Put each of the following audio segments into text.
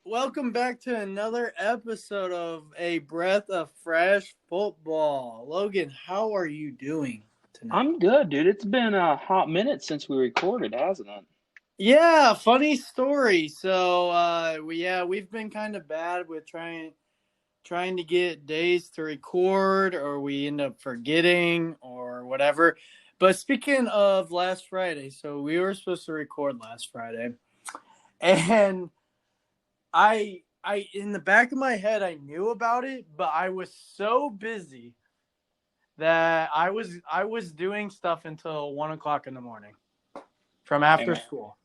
Welcome back to another episode of A Breath of Fresh Football. Logan, how are you doing tonight? I'm good, dude. It's been a hot minute since we recorded, hasn't it? Yeah, funny story. So, we've been kind of bad with trying to get days to record, or we end up forgetting or whatever. But speaking of last Friday, so we were supposed to record last Friday, and I in the back of my head I knew about it, but I was so busy that I was doing stuff until 1 o'clock in the morning from Hey after man, school.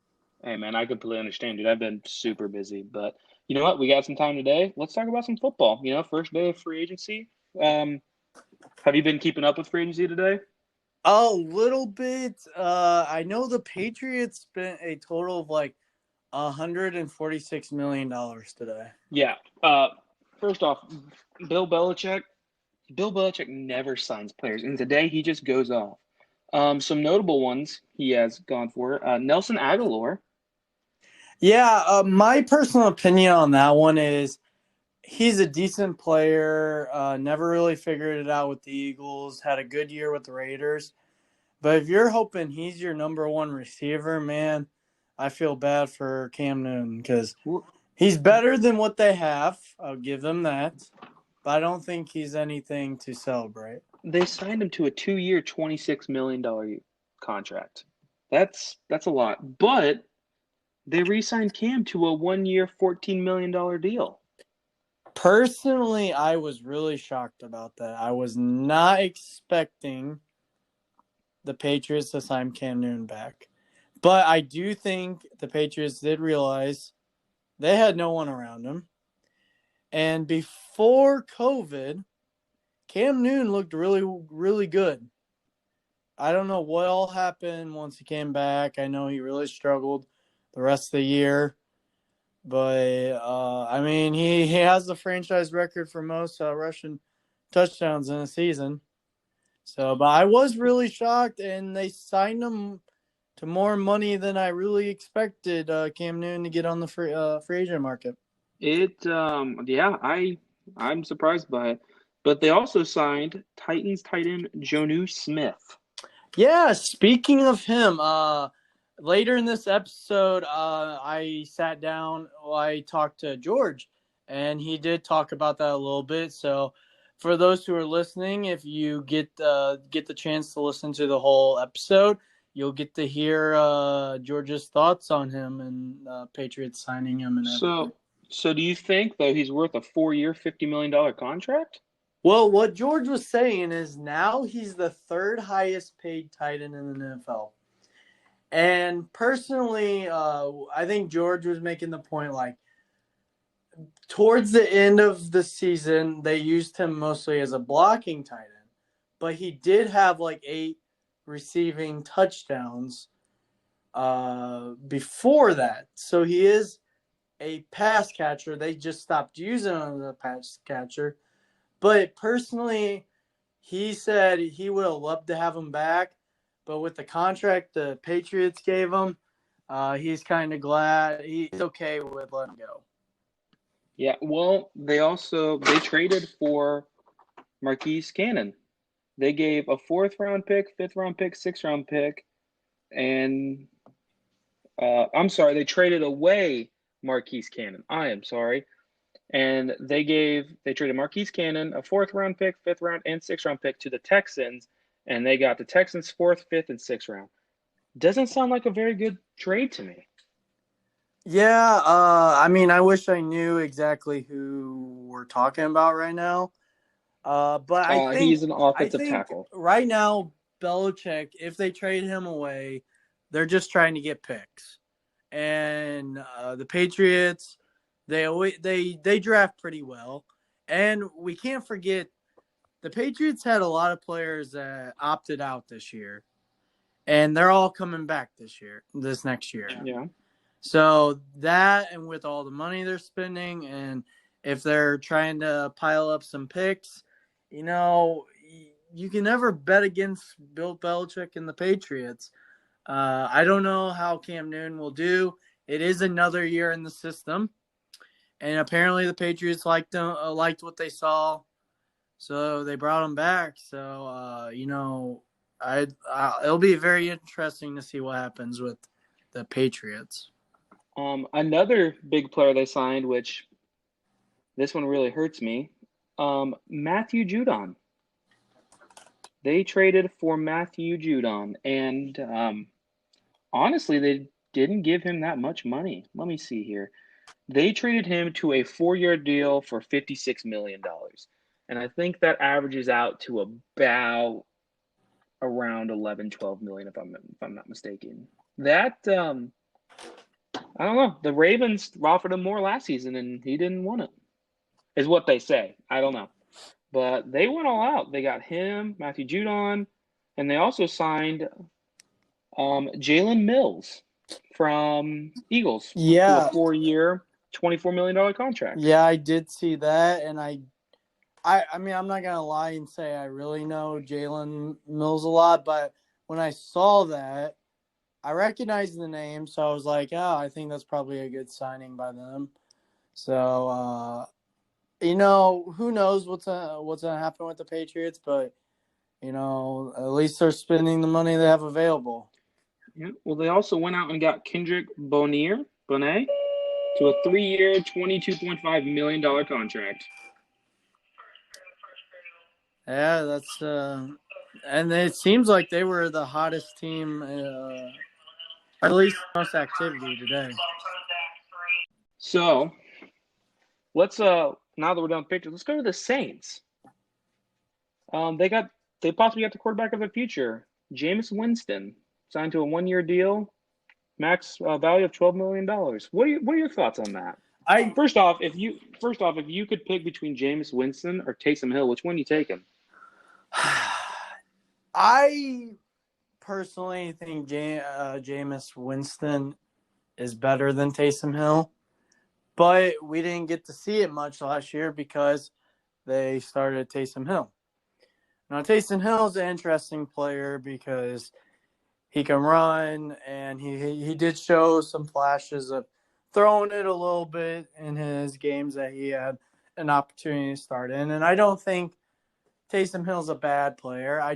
hey man, I completely understand, dude. I've been super busy, but you know what? We got some time today. Let's talk about some football. First day of free agency. Um, have you been keeping up with free agency today? A little bit. I know the Patriots spent a total of like $146 million today. Yeah. Uh, First off, Bill Belichick. Bill Belichick never signs players, and today he just goes off. Some notable ones he has gone for. Nelson Aguilar. Yeah, my personal opinion on that one is he's a decent player. Never really figured it out with the Eagles. Had a good year with the Raiders. But if you're hoping he's your number one receiver, man, I feel bad for Cam Newton because he's better than what they have. I'll give them that. But I don't think he's anything to celebrate. They signed him to a 2-year, $26 million contract. That's a lot. But they re-signed Cam to a 1-year, $14 million deal. Personally, I was really shocked about that. I was not expecting the Patriots to sign Cam Newton back. But I do think the Patriots did realize they had no one around him. And before COVID, Cam Newton looked really, really good. I don't know what all happened once he came back. I know he really struggled the rest of the year. But, he has the franchise record for most rushing touchdowns in a season. So, but I was really shocked, and they signed him to more money than I really expected Cam Newton to get on the free agent market. I'm surprised by it. But they also signed Titans tight end Jonnu Smith. Yeah, speaking of him, later in this episode, I sat down, I talked to George, and he did talk about that a little bit. So, for those who are listening, if you get the chance to listen to the whole episode, you'll get to hear George's thoughts on him and Patriots signing him and everything. So do you think though he's worth a 4-year, $50 million contract? Well, what George was saying is now he's the third highest paid tight end in the NFL. And personally, I think George was making the point like towards the end of the season, they used him mostly as a blocking tight end, but he did have like 8 receiving touchdowns before that. So he is a pass catcher. They just stopped using him as a pass catcher. But personally, he said he would have loved to have him back. But with the contract the Patriots gave him, he's kind of glad. He's okay with letting go. Yeah, well, they traded for Marquis Cannon. They gave a 4th-round pick, 5th-round pick, 6th-round pick, and I'm sorry, they traded away Marquis Cannon. I am sorry. And they traded Marquise Cannon, a 4th-round pick, 5th-round, and 6th-round pick to the Texans, and they got the Texans 4th, 5th, and 6th round. Doesn't sound like a very good trade to me. Yeah, I wish I knew exactly who we're talking about right now. But He's an I offensive think tackle. right now Belichick, if they trade him away, they're just trying to get picks. And the Patriots, they draft pretty well, and we can't forget the Patriots had a lot of players that opted out this year, and they're all coming back this next year. Yeah. So that, and with all the money they're spending, and if they're trying to pile up some picks, you can never bet against Bill Belichick and the Patriots. I don't know how Cam Newton will do. It is another year in the system, and apparently the Patriots liked what they saw, so they brought him back. So it'll be very interesting to see what happens with the Patriots. Another big player they signed, which this one really hurts me, Matthew Judon. They traded for Matthew Judon, and honestly, they didn't give him that much money. Let me see here. They traded him to a 4-year deal for $56 million. And I think that averages out to about around 11, 12 million if I'm not mistaken. That I don't know. The Ravens offered him more last season and he didn't want it. Is what they say. I don't know. But they went all out. They got him, Matthew Judon, and they also signed Jalen Mills from Eagles to a 4-year, $24 million contract. Yeah, I did see that, and I mean, I'm not gonna lie and say I really know Jalen Mills a lot, but when I saw that, I recognized the name, so I was like, oh, I think that's probably a good signing by them. So, who knows what's gonna happen with the Patriots, but at least they're spending the money they have available. Yeah. Well, they also went out and got Kendrick Bonnet to a 3-year, $22.5 million contract. Yeah, that's and it seems like they were the hottest team, at least most activity today. So let's now that we're done pictures, let's go to the Saints. They possibly got the quarterback of the future, Jameis Winston, signed to a 1-year deal, max value of $12 million. What are your thoughts on that? First off, if you could pick between Jameis Winston or Taysom Hill, which one are you taking? I personally think Jameis Winston is better than Taysom Hill, but we didn't get to see it much last year because they started Taysom Hill. Now, Taysom Hill is an interesting player because he can run, and he did show some flashes of throwing it a little bit in his games that he had an opportunity to start in. And I don't think Taysom Hill's a bad player. I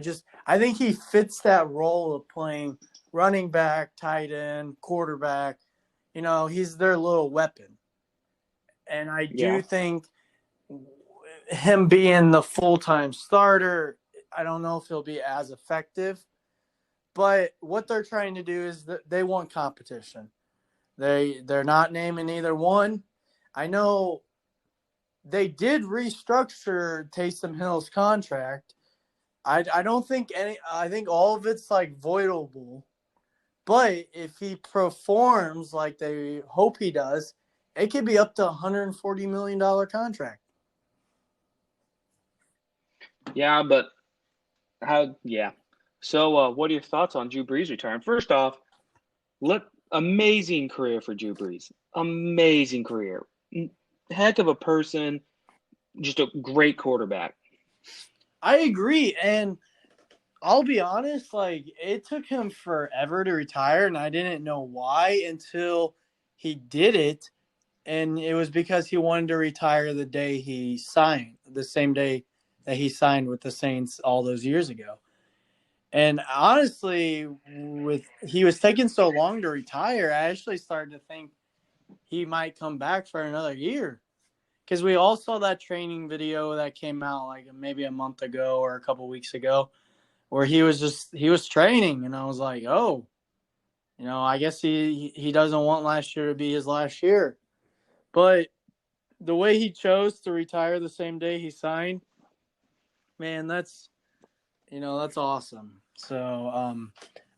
think he fits that role of playing running back, tight end, quarterback. He's their little weapon. And I do think him being the full-time starter, I don't know if he'll be as effective. But what they're trying to do is that they want competition. They're not naming either one. I know they did restructure Taysom Hill's contract. I don't think I think all of it's like voidable. But if he performs like they hope he does, it could be up to $140 million contract. Yeah, but So, what are your thoughts on Drew Brees' return? First off, amazing career for Drew Brees. Amazing career. Heck of a person. Just a great quarterback. I agree. And I'll be honest, it took him forever to retire, and I didn't know why until he did it. And it was because he wanted to retire the day he signed, the same day that he signed with the Saints all those years ago. And honestly, he was taking so long to retire, I actually started to think he might come back for another year. Because we all saw that training video that came out maybe a month ago or a couple weeks ago where he was training. And I was like, oh, I guess he doesn't want last year to be his last year. But the way he chose to retire the same day he signed, man, that's awesome. So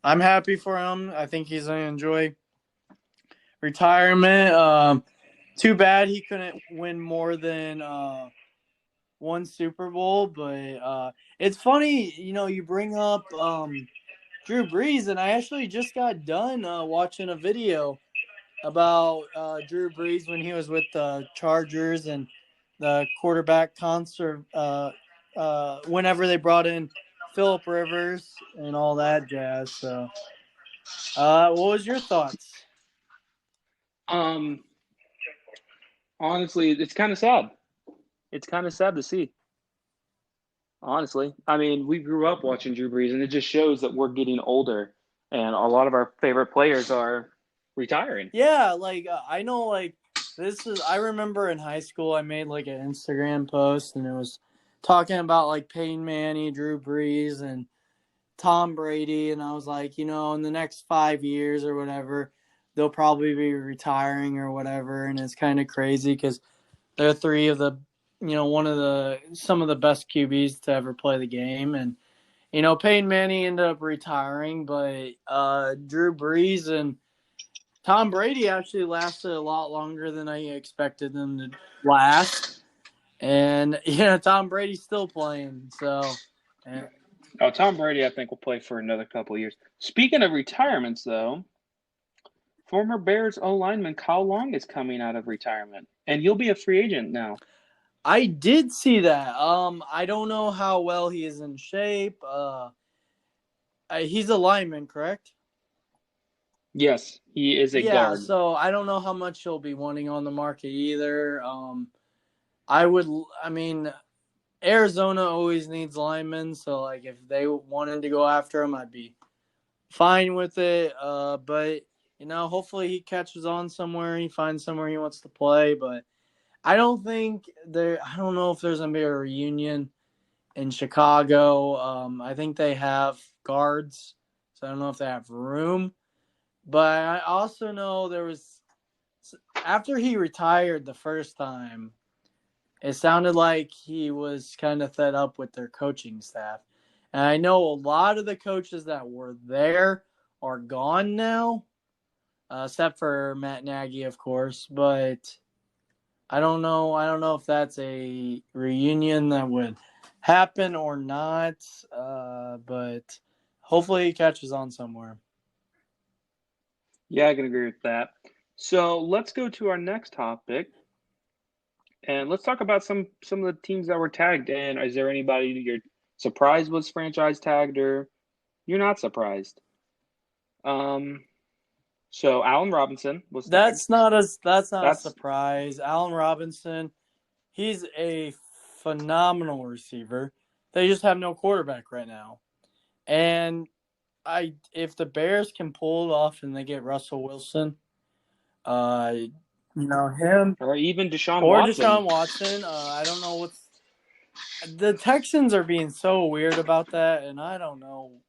I'm happy for him. I think he's going to enjoy retirement. Too bad he couldn't win more than one Super Bowl. But it's funny, you bring up Drew Brees, and I actually just got done watching a video about Drew Brees when he was with the Chargers and the quarterback concert whenever they brought in Phillip Rivers and all that jazz. So, what was your thoughts? Um, honestly, it's kind of sad. It's kind of sad to see. Honestly, I mean, we grew up watching Drew Brees, and it just shows that we're getting older, and a lot of our favorite players are retiring. Yeah, like I know, like this is. I remember in high school, I made like an Instagram post, and it was talking about like Peyton Manning, Drew Brees, and Tom Brady, and I was like, in the next 5 years or whatever, they'll probably be retiring or whatever, and it's kind of crazy because they're three of the, some of the best QBs to ever play the game, and Peyton Manning ended up retiring, but Drew Brees and Tom Brady actually lasted a lot longer than I expected them to last, and Tom Brady's still playing, so. And, Oh, Tom Brady, I think, will play for another couple of years. Speaking of retirements, though, former Bears O lineman Kyle Long is coming out of retirement, and you'll be a free agent now. I did see that. I don't know how well he is in shape. He's a lineman, correct? Yes, he is a Yeah, guard. so I don't know how much he'll be wanting on the market either. I mean, Arizona always needs linemen, so like if they wanted to go after him, I'd be fine with it. But hopefully he catches on somewhere, he finds somewhere he wants to play. But I don't think there. I don't know if there's gonna be a reunion in Chicago. I think they have guards, so I don't know if they have room. But I also know there was after he retired the first time, it sounded like he was kind of fed up with their coaching staff. And I know a lot of the coaches that were there are gone now, except for Matt Nagy, of course. But I don't know. I don't know if that's a reunion that would happen or not. But hopefully he catches on somewhere. Yeah, I can agree with that. So let's go to our next topic, and let's talk about some of the teams that were tagged. And is there anybody you're surprised was franchise tagged, or you're not surprised? Um, so Allen Robinson was tagged. That's not a That's surprise. Allen Robinson, he's a phenomenal receiver. They just have no quarterback right now. And if the Bears can pull it off and they get Russell Wilson, uh, him or even Deshaun or Watson. Deshaun Watson, I don't know what's the Texans are being so weird about that, and I don't know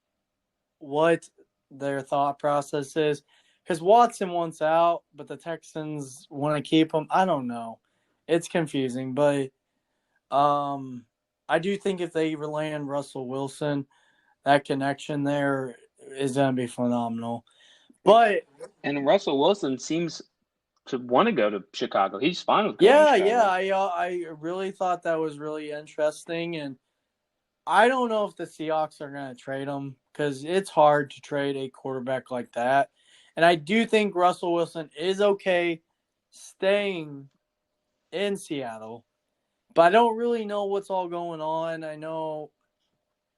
what their thought process is because Watson wants out, but the Texans want to keep him. I don't know. It's confusing, but I do think if they land Russell Wilson, that connection there is going to be phenomenal. But And Russell Wilson seems to want to go to Chicago. He's fine with going to yeah, Chicago. I really thought that was really interesting, and I don't know if the Seahawks are going to trade him because it's hard to trade a quarterback like that. And I do think Russell Wilson is okay staying in Seattle, but I don't really know what's all going on. I know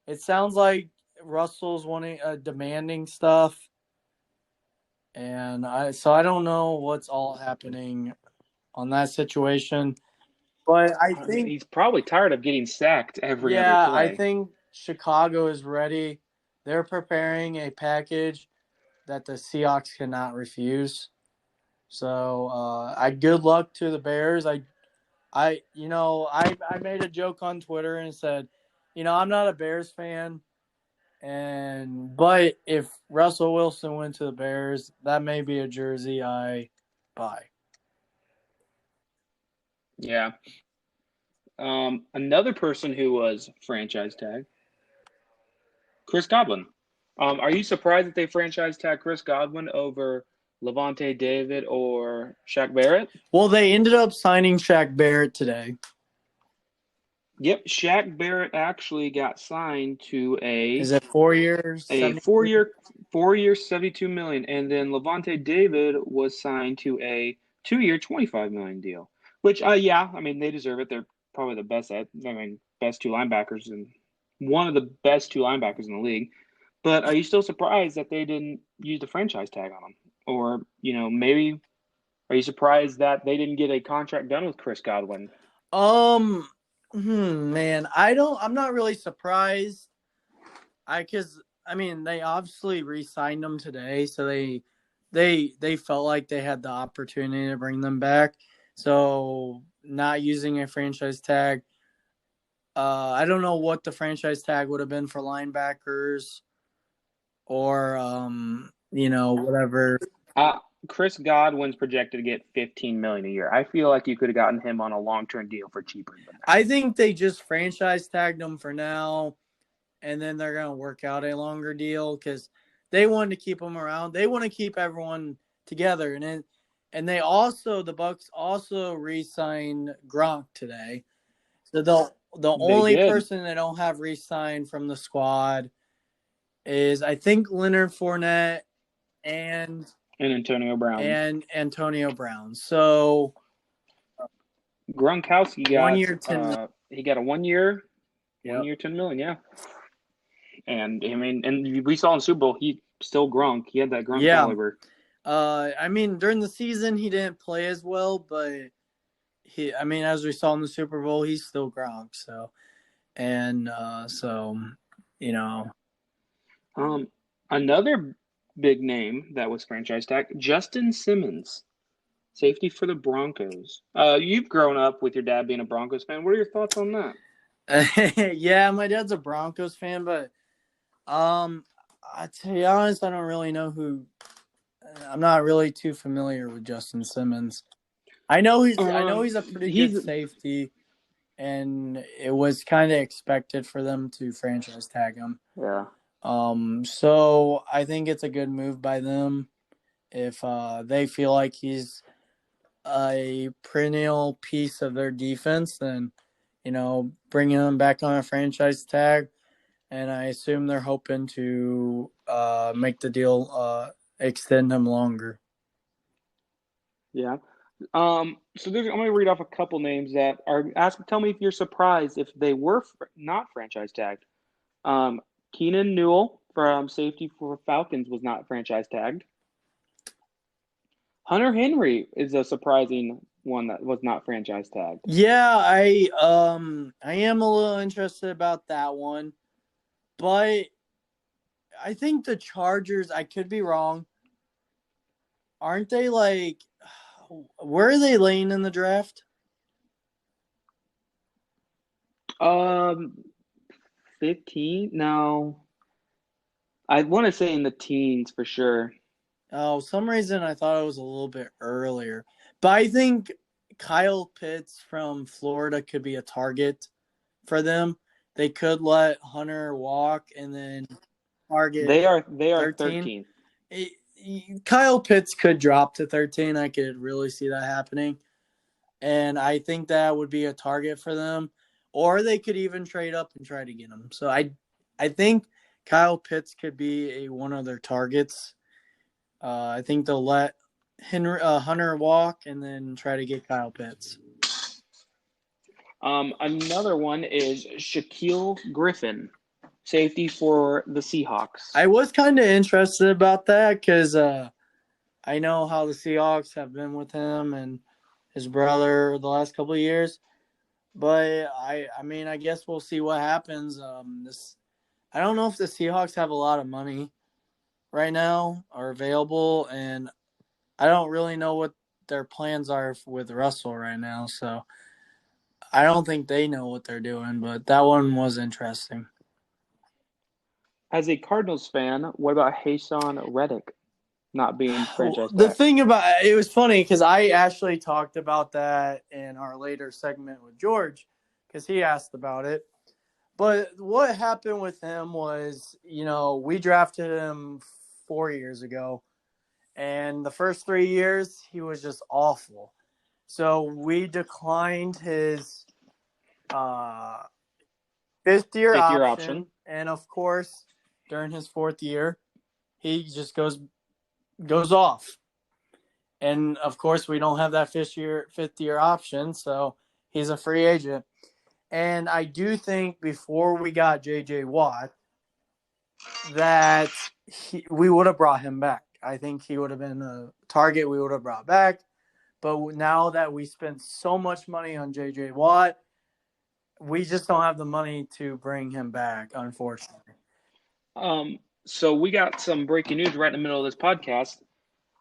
it sounds like Russell's wanting demanding stuff, and I don't know what's all happening on that situation. But I I mean, think, he's probably tired of getting sacked every other yeah, I play. think Chicago is ready. They're preparing a package that the Seahawks cannot refuse. So I good luck to the Bears. I made a joke on Twitter and said, I'm not a Bears fan, but if Russell Wilson went to the Bears, that may be a jersey I buy. Yeah. Another person who was franchise tag, Chris Godwin. Are you surprised that they franchise tag Chris Godwin over Levante David or Shaq Barrett? Well, they ended up signing Shaq Barrett today. Yep, Shaq Barrett actually got signed to Is it 4 years, a 70? four year 72 million, and then Levante David was signed to a 2 year 25 million deal. Which yeah, I mean they deserve it. They're probably the best best two linebackers in one of the best two linebackers in the league. But are you still surprised that they didn't use the franchise tag on him? Or, maybe are you surprised that they didn't get a contract done with Chris Godwin? Man, I'm not really surprised. They obviously re-signed them today, so they felt like they had the opportunity to bring them back. So not using a franchise tag. I don't know what the franchise tag would have been for linebackers or whatever. Chris Godwin's projected to get $15 million a year. I feel like you could have gotten him on a long-term deal for cheaper than that. I think they just franchise tagged him for now, and then they're going to work out a longer deal because they wanted to keep him around. They want to keep everyone together, and the Bucks also re-signed Gronk today. So the only person they don't have re-signed from the squad is, I think, Leonard Fournette and Antonio Brown. So Gronkowski got 1 year, 10 million. He got a 1 year, Yep. 1 year, $10 million, yeah. And and we saw in Super Bowl, he still Gronk. He had that Gronk caliber. During the season he didn't play as well, but as we saw in the Super Bowl, he's still Gronk. So, Another big name that was franchise tag, Justin Simmons, safety for the Broncos. You've grown up with your dad being a Broncos fan. What are your thoughts on that? Yeah, my dad's a Broncos fan, but to be honest, I don't really know who. I'm not really too familiar with Justin Simmons. I know he's a pretty good safety, and it was kind of expected for them to franchise tag him. Yeah. So I think it's a good move by them if they feel like he's a perennial piece of their defense, then bringing him back on a franchise tag, and I assume they're hoping to make the deal extend him longer. Yeah. So I'm going to read off a couple names that are asked. Tell me if you're surprised if they were not franchise tagged. Keenan Newell from safety for Falcons was not franchise tagged. Hunter Henry is a surprising one that was not franchise tagged. Yeah, I am a little interested about that one, but I think the Chargers, I could be wrong, aren't they where are they laying in the draft? 15? No. I want to say in the teens for sure. Oh, some reason I thought it was a little bit earlier. But I think Kyle Pitts from Florida could be a target for them. They could let Hunter walk and then target. They are 13. Kyle Pitts could drop to 13. I could really see that happening. And I think that would be a target for them. Or they could even trade up and try to get him. So I think Kyle Pitts could be one of their targets. I think they'll let Hunter walk and then try to get Kyle Pitts. Another one is Shaquille Griffin, safety for the Seahawks. I was kind of interested about that because I know how the Seahawks have been with him and his brother the last couple of years. But I guess we'll see what happens. I don't know if the Seahawks have a lot of money right now are available, and I don't really know what their plans are with Russell right now, so I don't think they know what they're doing, but that one was interesting. As a Cardinals fan, what about Hassan Reddick not being franchise The tag? thing about it was funny because I actually talked about that in our later segment with George because he asked about it. But what happened with him was, we drafted him 4 years ago, and the first 3 years he was just awful. So we declined his fifth-year option, and of course, during his 4th year, he just goes off. And of course, we don't have that fifth year option, so he's a free agent. And I do think before we got J.J. Watt that we would have brought him back. I think he would have been a target we would have brought back. But now that we spent so much money on J.J. Watt, we just don't have the money to bring him back, unfortunately. So we got some breaking news right in the middle of this podcast.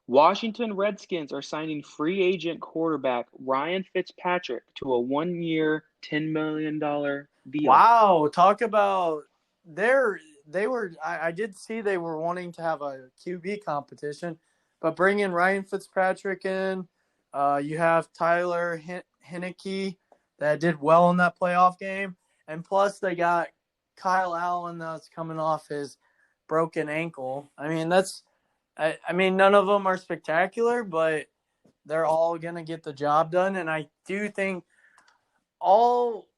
Washington Redskins are signing free agent quarterback Ryan Fitzpatrick to a 1-year, $10 million deal. Wow, talk about I did see they were wanting to have a QB competition, but bringing Ryan Fitzpatrick in, you have Tyler Heineke that did well in that playoff game, and plus they got Kyle Allen that's coming off his broken ankle. I mean, none of them are spectacular, but they're all going to get the job done. And I do think Ron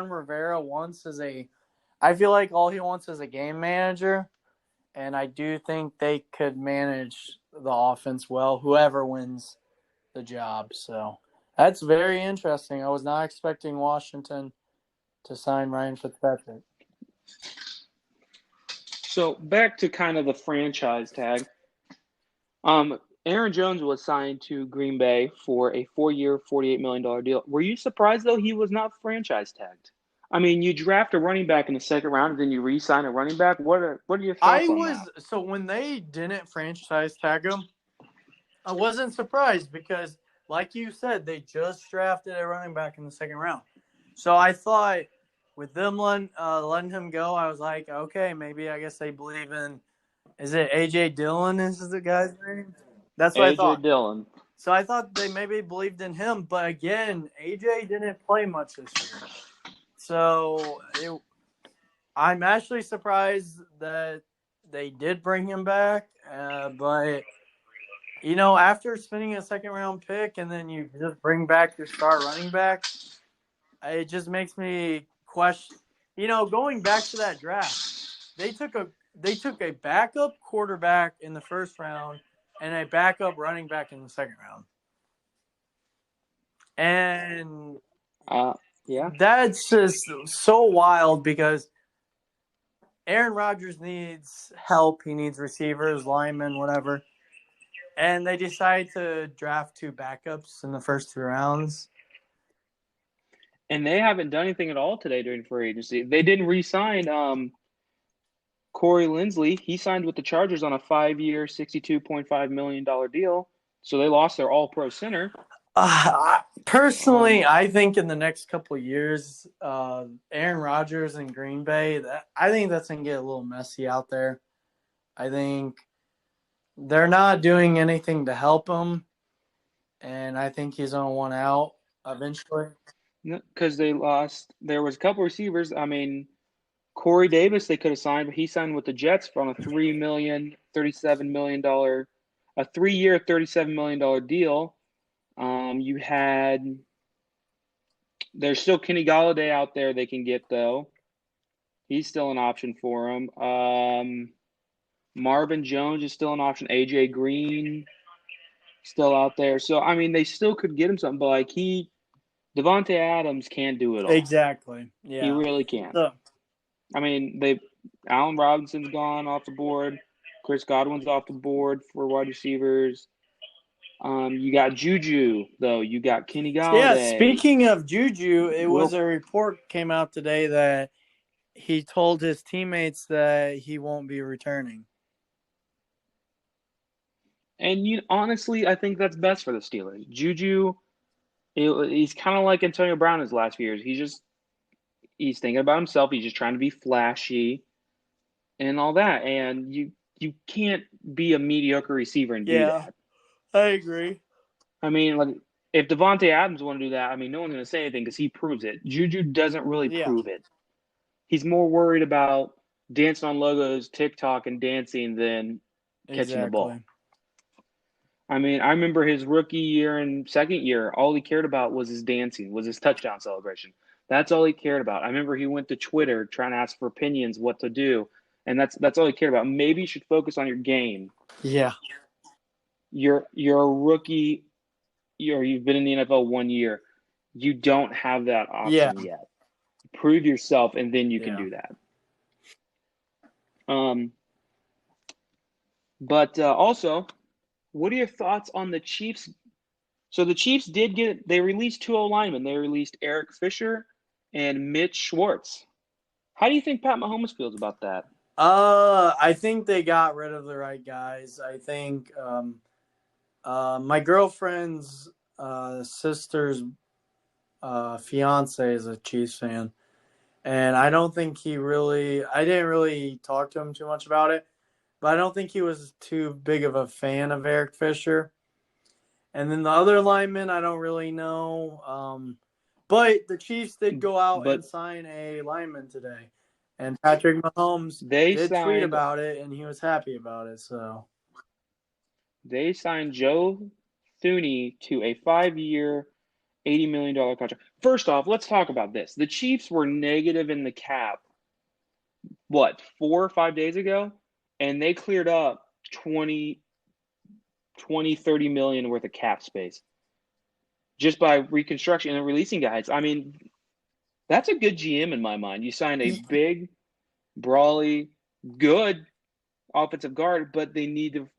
Rivera I feel like all he wants is a game manager. And I do think they could manage the offense well, whoever wins the job. So that's very interesting. I was not expecting Washington to sign Ryan Fitzpatrick. So back to kind of the franchise tag. Aaron Jones was signed to Green Bay for a 4-year, $48 million deal. Were you surprised, though, he was not franchise tagged? I mean, you draft a running back in the second round, and then you re-sign a running back. What are your thoughts on that? So when they didn't franchise tag him, I wasn't surprised because, like you said, they just drafted a running back in the second round. So I thought with them letting him go, I was like, okay, maybe I guess they believe in – is it A.J. Dillon is the guy's name? That's what I thought. A.J. Dillon. So I thought they maybe believed in him. But, again, A.J. didn't play much this year. So I'm actually surprised that they did bring him back. But, after spending a second-round pick and then you just bring back your star running back, it just makes me question. Going back to that draft, they took a backup quarterback in the first round and a backup running back in the second round. And yeah, that's just so wild because Aaron Rodgers needs help. He needs receivers, linemen, whatever. And they decide to draft 2 backups in the first 2 rounds. And they haven't done anything at all today during free agency. They didn't re-sign Corey Linsley. He signed with the Chargers on a 5-year, $62.5 million deal. So they lost their all-pro center. Personally, I think in the next couple of years, Aaron Rodgers and Green Bay, I think that's going to get a little messy out there. I think they're not doing anything to help him, and I think he's going to want out eventually. Because they lost. There was a couple receivers. I mean, Corey Davis they could have signed, but he signed with the Jets on a $3 million, $37 million, a 3-year, $37 million deal. There's still Kenny Golladay out there they can get, though. He's still an option for him. Marvin Jones is still an option. AJ Green still out there. So, I mean, they still could get him something, but Devontae Adams can't do it all. Exactly. Yeah. He really can't. I mean, Allen Robinson's gone off the board. Chris Godwin's off the board for wide receivers. You got Juju, though. You got Kenny Golladay. Yeah, speaking of Juju, was a report came out today that he told his teammates that he won't be returning. And honestly, I think that's best for the Steelers. Juju, he's kind of like Antonio Brown his last few years. He's thinking about himself. He's just trying to be flashy and all that. And you can't be a mediocre receiver and do that. I agree. I mean, if Devontae Adams want to do that, I mean, no one's going to say anything because he proves it. Juju doesn't really prove it. He's more worried about dancing on logos, TikTok, and dancing than catching the ball. I mean, I remember his rookie year and second year, all he cared about was his dancing, was his touchdown celebration. That's all he cared about. I remember he went to Twitter trying to ask for opinions, what to do, and that's all he cared about. Maybe you should focus on your game. Yeah. You're a rookie, you've been in the NFL 1 year. You don't have that Yeah. option yet. Prove yourself, and then you can Yeah. do that. But also, what are your thoughts on the Chiefs? So the Chiefs they released two O-linemen. They released Eric Fisher and Mitch Schwartz. How do you think Pat Mahomes feels about that? I think they got rid of the right guys. I think my girlfriend's sister's fiance is a Chiefs fan, and I don't think I didn't really talk to him too much about it, but I don't think he was too big of a fan of Eric Fisher. And then the other linemen, I don't really know. But the Chiefs did go out and But sign a lineman today. And Patrick Mahomes they did tweet signed about it, and he was happy about it. So they signed Joe Thuney to a 5-year, $80 million contract. First off, let's talk about this. The Chiefs were negative in the cap, 4 or 5 days ago? And they cleared up 30 million worth of cap space just by reconstruction and releasing guys. I mean, that's a good GM in my mind. You signed a big, brawly, good offensive guard, but they need to,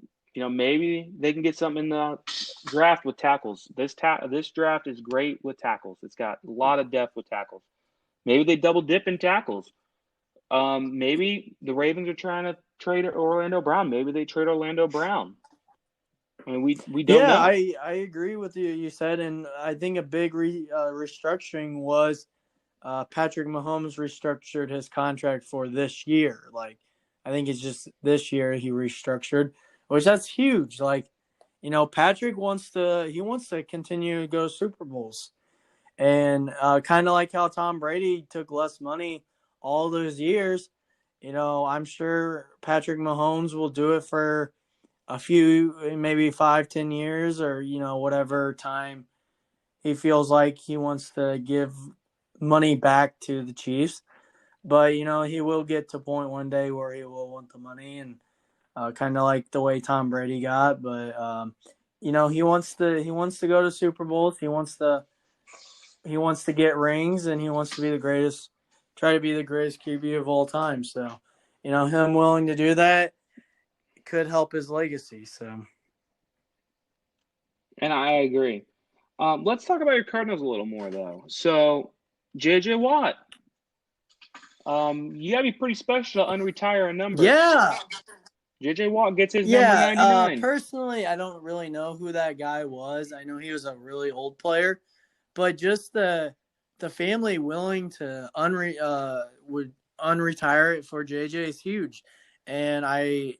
maybe they can get something in the draft with tackles. This draft is great with tackles. It's got a lot of depth with tackles. Maybe they double dip in tackles. Maybe the Ravens are trying to trade Orlando Brown. Maybe they trade Orlando Brown. I mean, we don't know. I agree with you said, and I think a big restructuring was Patrick Mahomes restructured his contract for this year. Like, I think it's just this year he restructured, which that's huge. Like, Patrick wants to continue to go Super Bowls, and kind of like how Tom Brady took less money all those years. I'm sure Patrick Mahomes will do it for a few, maybe 5-10 years, or whatever time he feels like he wants to give money back to the Chiefs. But he will get to a point one day where he will want the money, and kind of like the way Tom Brady got. But he wants to go to Super Bowls. He wants to get rings, and he wants to be the greatest. Try to be the greatest QB of all time. So him willing to do that could help his legacy. So. And I agree. Let's talk about your Cardinals a little more, though. So, J.J. Watt, you got to be pretty special to unretire a number. Yeah. J.J. Watt gets his number 99. Personally, I don't really know who that guy was. I know he was a really old player, but just the family willing to would unretire it for JJ is huge. And I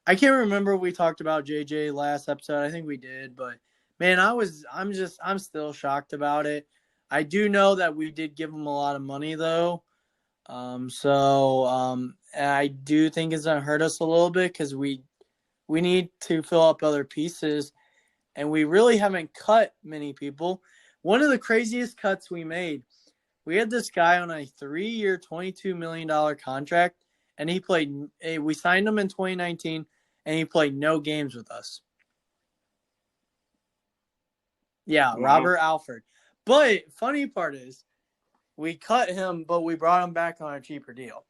can't remember if we talked about JJ last episode. I think we did, but man, I'm still shocked about it. I do know that we did give him a lot of money though. I do think it's gonna hurt us a little bit because we need to fill up other pieces, and we really haven't cut many people. One of the craziest cuts we made, we had this guy on a 3-year, $22 million contract, and we signed him in 2019, and he played no games with us. Yeah, wow. Robert Alford. But funny part is, we cut him, but we brought him back on a cheaper deal.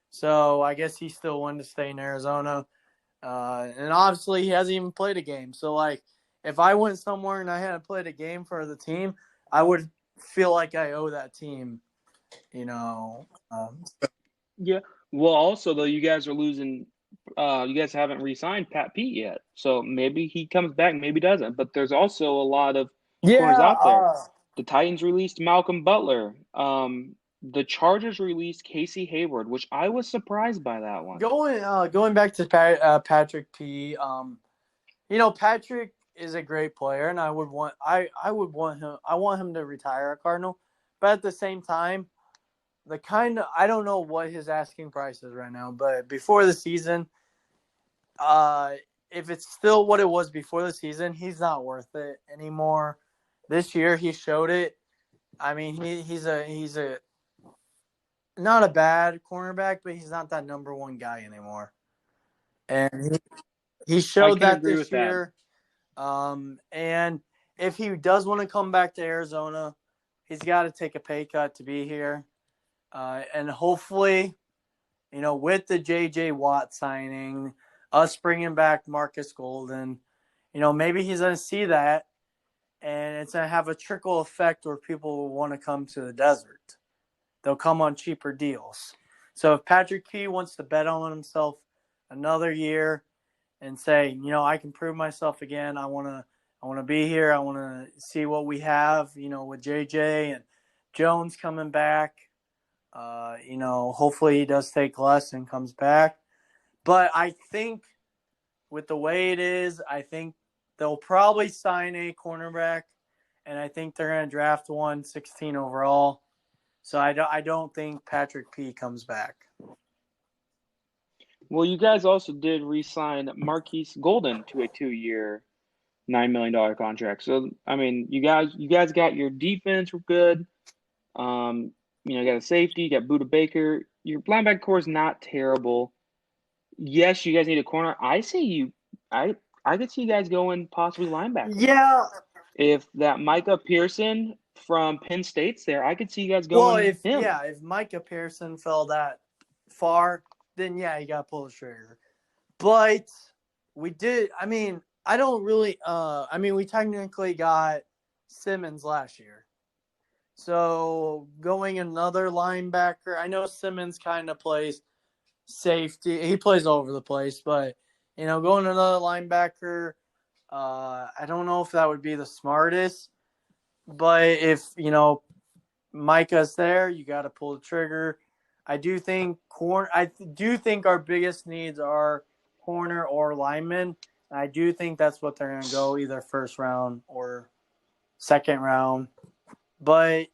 So I guess he still wanted to stay in Arizona. And obviously he hasn't even played a game. So, like, if I went somewhere and I hadn't played a game for the team, I would feel like I owe that team, Yeah. Well, also, though, you guys are losing you guys haven't re-signed Pat Pete yet. So maybe he comes back, maybe doesn't. But there's also a lot of corners out there. The Titans released Malcolm Butler. The Chargers released Casey Hayward, which I was surprised by that one. Going back to Patrick P. Patrick is a great player, and I want him to retire a Cardinal. But at the same time, I don't know what his asking price is right now, but before the season, if it's still what it was before the season, he's not worth it anymore. This year he showed it. I mean, he's a not a bad cornerback, but he's not that number one guy anymore. And he showed that this year. And if he does want to come back to Arizona, he's got to take a pay cut to be here. And hopefully, with the J.J. Watt signing, us bringing back Marquis Golden, maybe he's going to see that, and it's going to have a trickle effect where people will want to come to the desert. They'll come on cheaper deals. So if Patrick P wants to bet on himself another year and say, I can prove myself again, I want to be here, I want to see what we have, with JJ and Jones coming back. Hopefully he does take less and comes back. But I think with the way it is, I think they'll probably sign a cornerback, and I think they're going to draft 16 overall. So I don't think Patrick P comes back. Well, you guys also did re-sign Marquis Golden to a 2-year, $9 million contract. So, I mean, you guys got your defense good. You got a safety, you got Buda Baker. Your linebacker core is not terrible. Yes, you guys need a corner. I could see you guys going possibly linebacker. Yeah. If that Micah Pearson from Penn State's there, I could see you guys going him. If Micah Pearson fell that far, then yeah, you got to pull the trigger. But we did. I mean, I don't really. We technically got Simmons last year. So going another linebacker, I know Simmons kind of plays safety. He plays all over the place, but going another linebacker, I don't know if that would be the smartest. But if Micah's there, you got to pull the trigger. I do think our biggest needs are corner or lineman. I do think that's what they're going to go, either first round or second round. But,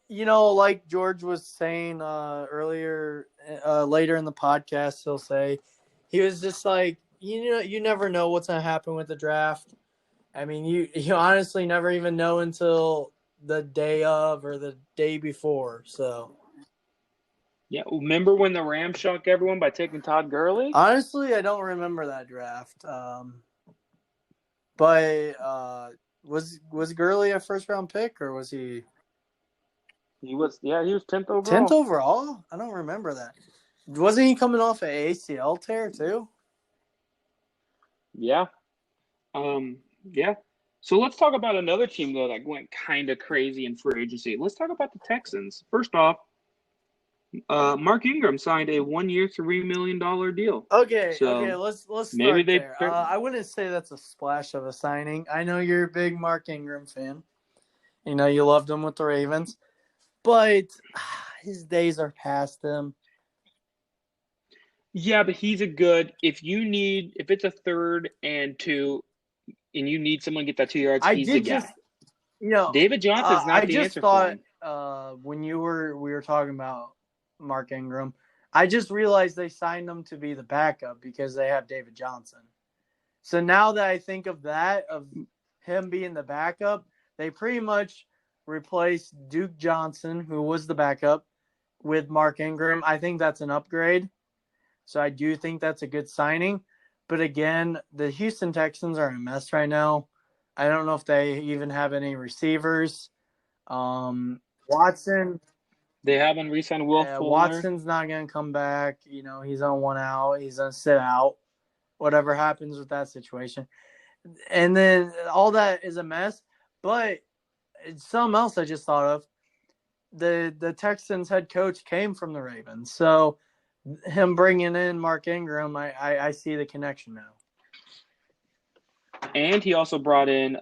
like George was saying earlier, later in the podcast, he'll say, he was just like, you never know what's going to happen with the draft. I mean, you honestly never even know until the day of or the day before. So, yeah, remember when the Rams shocked everyone by taking Todd Gurley? Honestly, I don't remember that draft. But was Gurley a first round pick, or was he? He was 10th overall. 10th overall? I don't remember that. Wasn't he coming off an ACL tear too? Yeah. Yeah. So let's talk about another team, though, that went kind of crazy in free agency. Let's talk about the Texans. First off, Mark Ingram signed a 1-year, $3 million deal. Okay, let's maybe start there. I wouldn't say that's a splash of a signing. I know you're a big Mark Ingram fan. You loved him with the Ravens. But his days are past him. Yeah, but he's if it's a 3rd and 2, and you need someone to get that 2 yards, he's the guy. David Johnson's not the answer for him. When we were talking about Mark Ingram, I just realized they signed him to be the backup because they have David Johnson. So now that I think of him being the backup, they pretty much replaced Duke Johnson, who was the backup, with Mark Ingram. I think that's an upgrade. So I do think that's a good signing. But again, the Houston Texans are a mess right now. I don't know if they even have any receivers. Watson. They haven't re-signed Will Fuller. Watson's not going to come back. He's on 1 out. He's going to sit out. Whatever happens with that situation. And then all that is a mess. But it's something else I just thought of. The Texans head coach came from the Ravens. So him bringing in Mark Ingram, I see the connection now. And he also brought in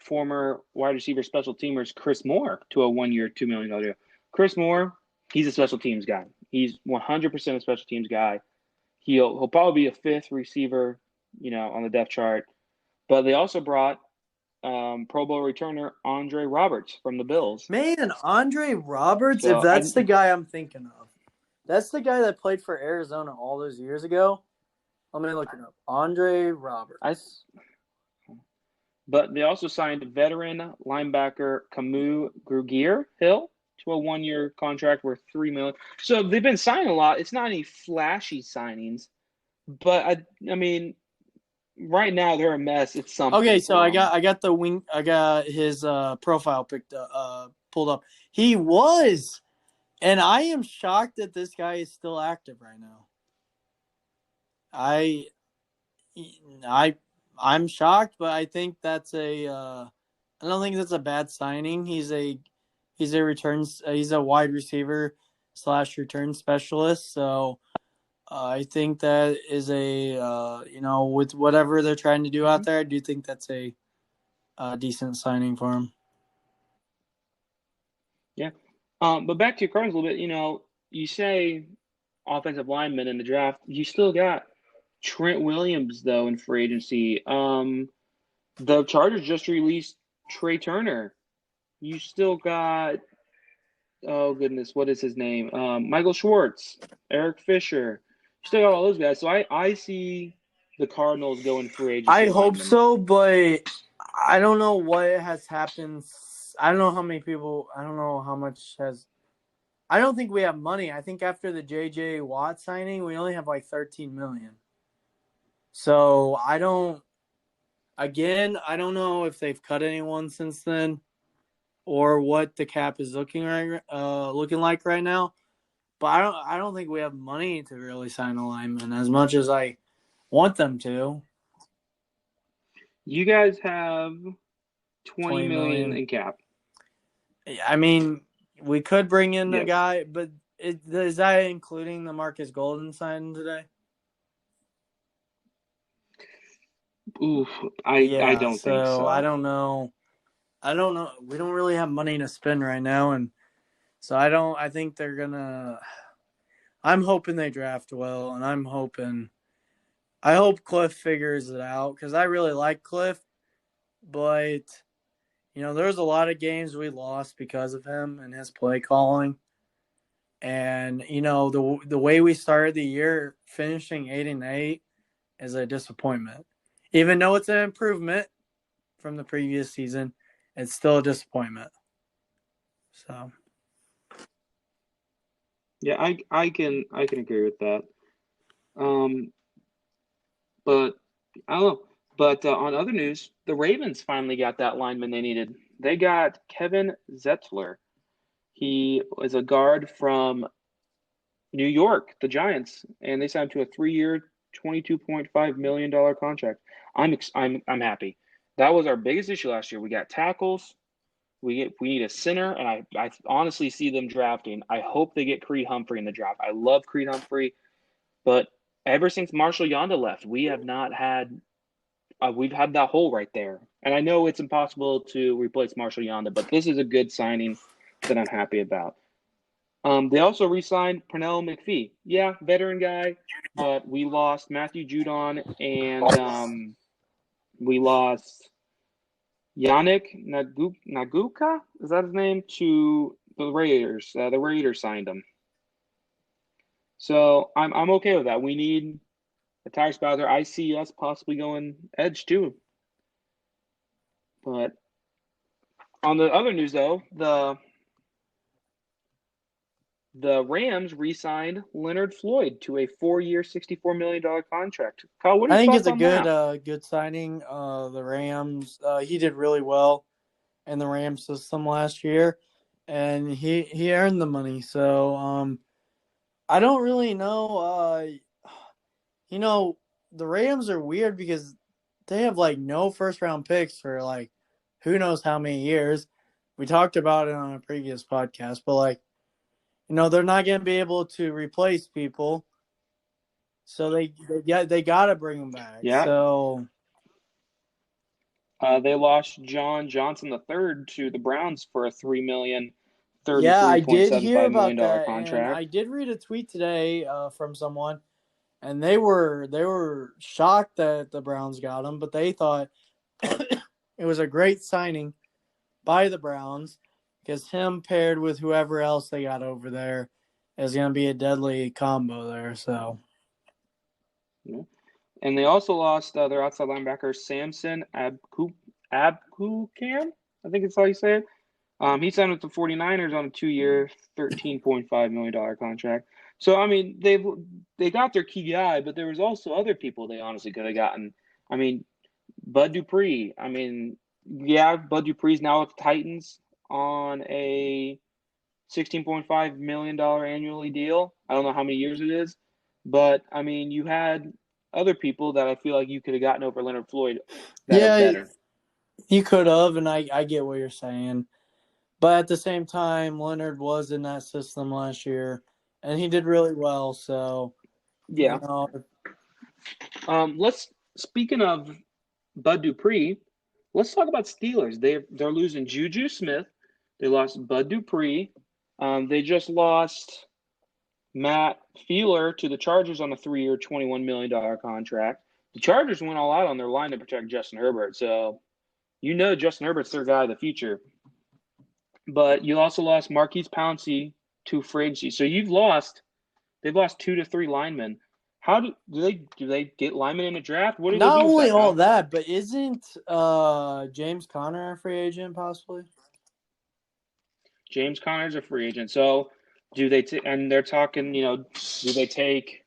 former wide receiver special teamers Chris Moore to a 1-year, $2 million deal. Chris Moore, he's a special teams guy. He's 100% a special teams guy. He'll probably be a 5th receiver, on the depth chart. But they also brought Pro Bowl returner Andre Roberts from the Bills. Man, Andre Roberts, if that's the guy I'm thinking of. That's the guy that played for Arizona all those years ago. Let me look it up. Andre Roberts. But they also signed veteran linebacker Camus Grugier-Hill to a 1-year contract worth $3 million. So they've been signing a lot. It's not any flashy signings, but I mean, right now they're a mess. It's something. Okay, so for I got the wing. I got his profile pulled up. He was, and I am shocked that this guy is still active right now. I I I'm shocked, but I think that's I don't think that's a bad signing. He's a wide receiver / return specialist. So I think that is with whatever they're trying to do out there, I do think that's a decent signing for him. Yeah. But back to your Cardinals a little bit, you say offensive lineman in the draft. You still got Trent Williams, though, in free agency. The Chargers just released Trey Turner. You still got, oh goodness, what is his name? Michael Schwartz, Eric Fisher. You still got all those guys. So I see the Cardinals going free agency I hope linemen. so, but I don't know what has happened. I don't know how many people. I don't know how much has. I don't think we have money. I think after the J.J. Watt signing, we only have like 13 million. So I don't. Again, I don't know if they've cut anyone since then, or what the cap is looking like right now. But I don't think we have money to really sign a lineman as much as I want them to. You guys have 20 20 million million. in cap. I mean, we could bring in a Yes. guy, but is that including the Marquis Golden signing today? Oof, I Yeah, don't think so I so. don't know. I don't know. We don't really have money to spend right now, and so I don't. I think they're gonna. I'm hoping they draft well, and I hope Cliff figures it out because I really like Cliff, but there's a lot of games we lost because of him and his play calling. And the way we started the year, finishing 8-8, is a disappointment. Even though it's an improvement from the previous season, it's still a disappointment. So Yeah, I can agree with that. But I don't know. But on other news, the Ravens finally got that lineman they needed. They got Kevin Zettler. He is a guard from New York, the Giants, and they signed to a 3-year, $22.5 million contract. I'm happy. That was our biggest issue last year. We got tackles. We need a center, and I honestly see them drafting. I hope they get Creed Humphrey in the draft. I love Creed Humphrey, but ever since Marshall Yonda left, we've had that hole right there. And I know it's impossible to replace Marshall Yonda, but this is a good signing that I'm happy about. They also re-signed Pernell McPhee. Yeah, veteran guy, but we lost Matthew Judon and we lost Yannick Naguka. Is that his name? To the Raiders. The Raiders signed him. So I'm okay with that. We need a tire spouser. I see us possibly going edge too. But on the other news, though, the Rams re-signed Leonard Floyd to a 4-year, $64 million contract. Kyle, what are I your think thoughts it's a on that? good signing. The Rams, he did really well in the Ram system last year, and he earned the money. So I don't really know. The Rams are weird because they have like no first round picks for like who knows how many years. We talked about it on a previous podcast, but like they're not going to be able to replace people, so they got to bring them back. Yeah. So They lost John Johnson III to the Browns for a $3 million, yeah, I did hear $33.75 million about dollar that, and contract. I did read a tweet today from someone, and they were shocked that the Browns got him, but they thought it was a great signing by the Browns because him paired with whoever else they got over there is going to be a deadly combo there. So Yeah. And they also lost their outside linebacker, Samson Abkukam. I think it's how you say it. He signed with the 49ers on a 2-year, $13.5 million contract. So I mean, they got their key guy, but there was also other people they honestly could have gotten. I mean, Bud Dupree. I mean, yeah, Bud Dupree's now with the Titans on a $16.5 million annually deal. I don't know how many years it is, but I mean, you had other people that I feel like you could have gotten over Leonard Floyd that are Yeah, better. you could have, and I get what you're saying. But at the same time, Leonard was in that system last year, and he did really well. So, Yeah. you know, Let's speaking of Bud Dupree, let's talk about Steelers. They're losing Juju Smith. They lost Bud Dupree. They just lost Matt Feeler to the Chargers on a 3-year, $21 million contract. The Chargers went all out on their line to protect Justin Herbert, so you know Justin Herbert's their guy of the future. But you also lost Marquise Pouncey to free agency. So they've lost 2 to 3 linemen. How do they get linemen in a draft? What do they not do with only that, all Kyle? that, but isn't James Conner a free agent possibly? James Conner's a free agent. So and they're talking, do they take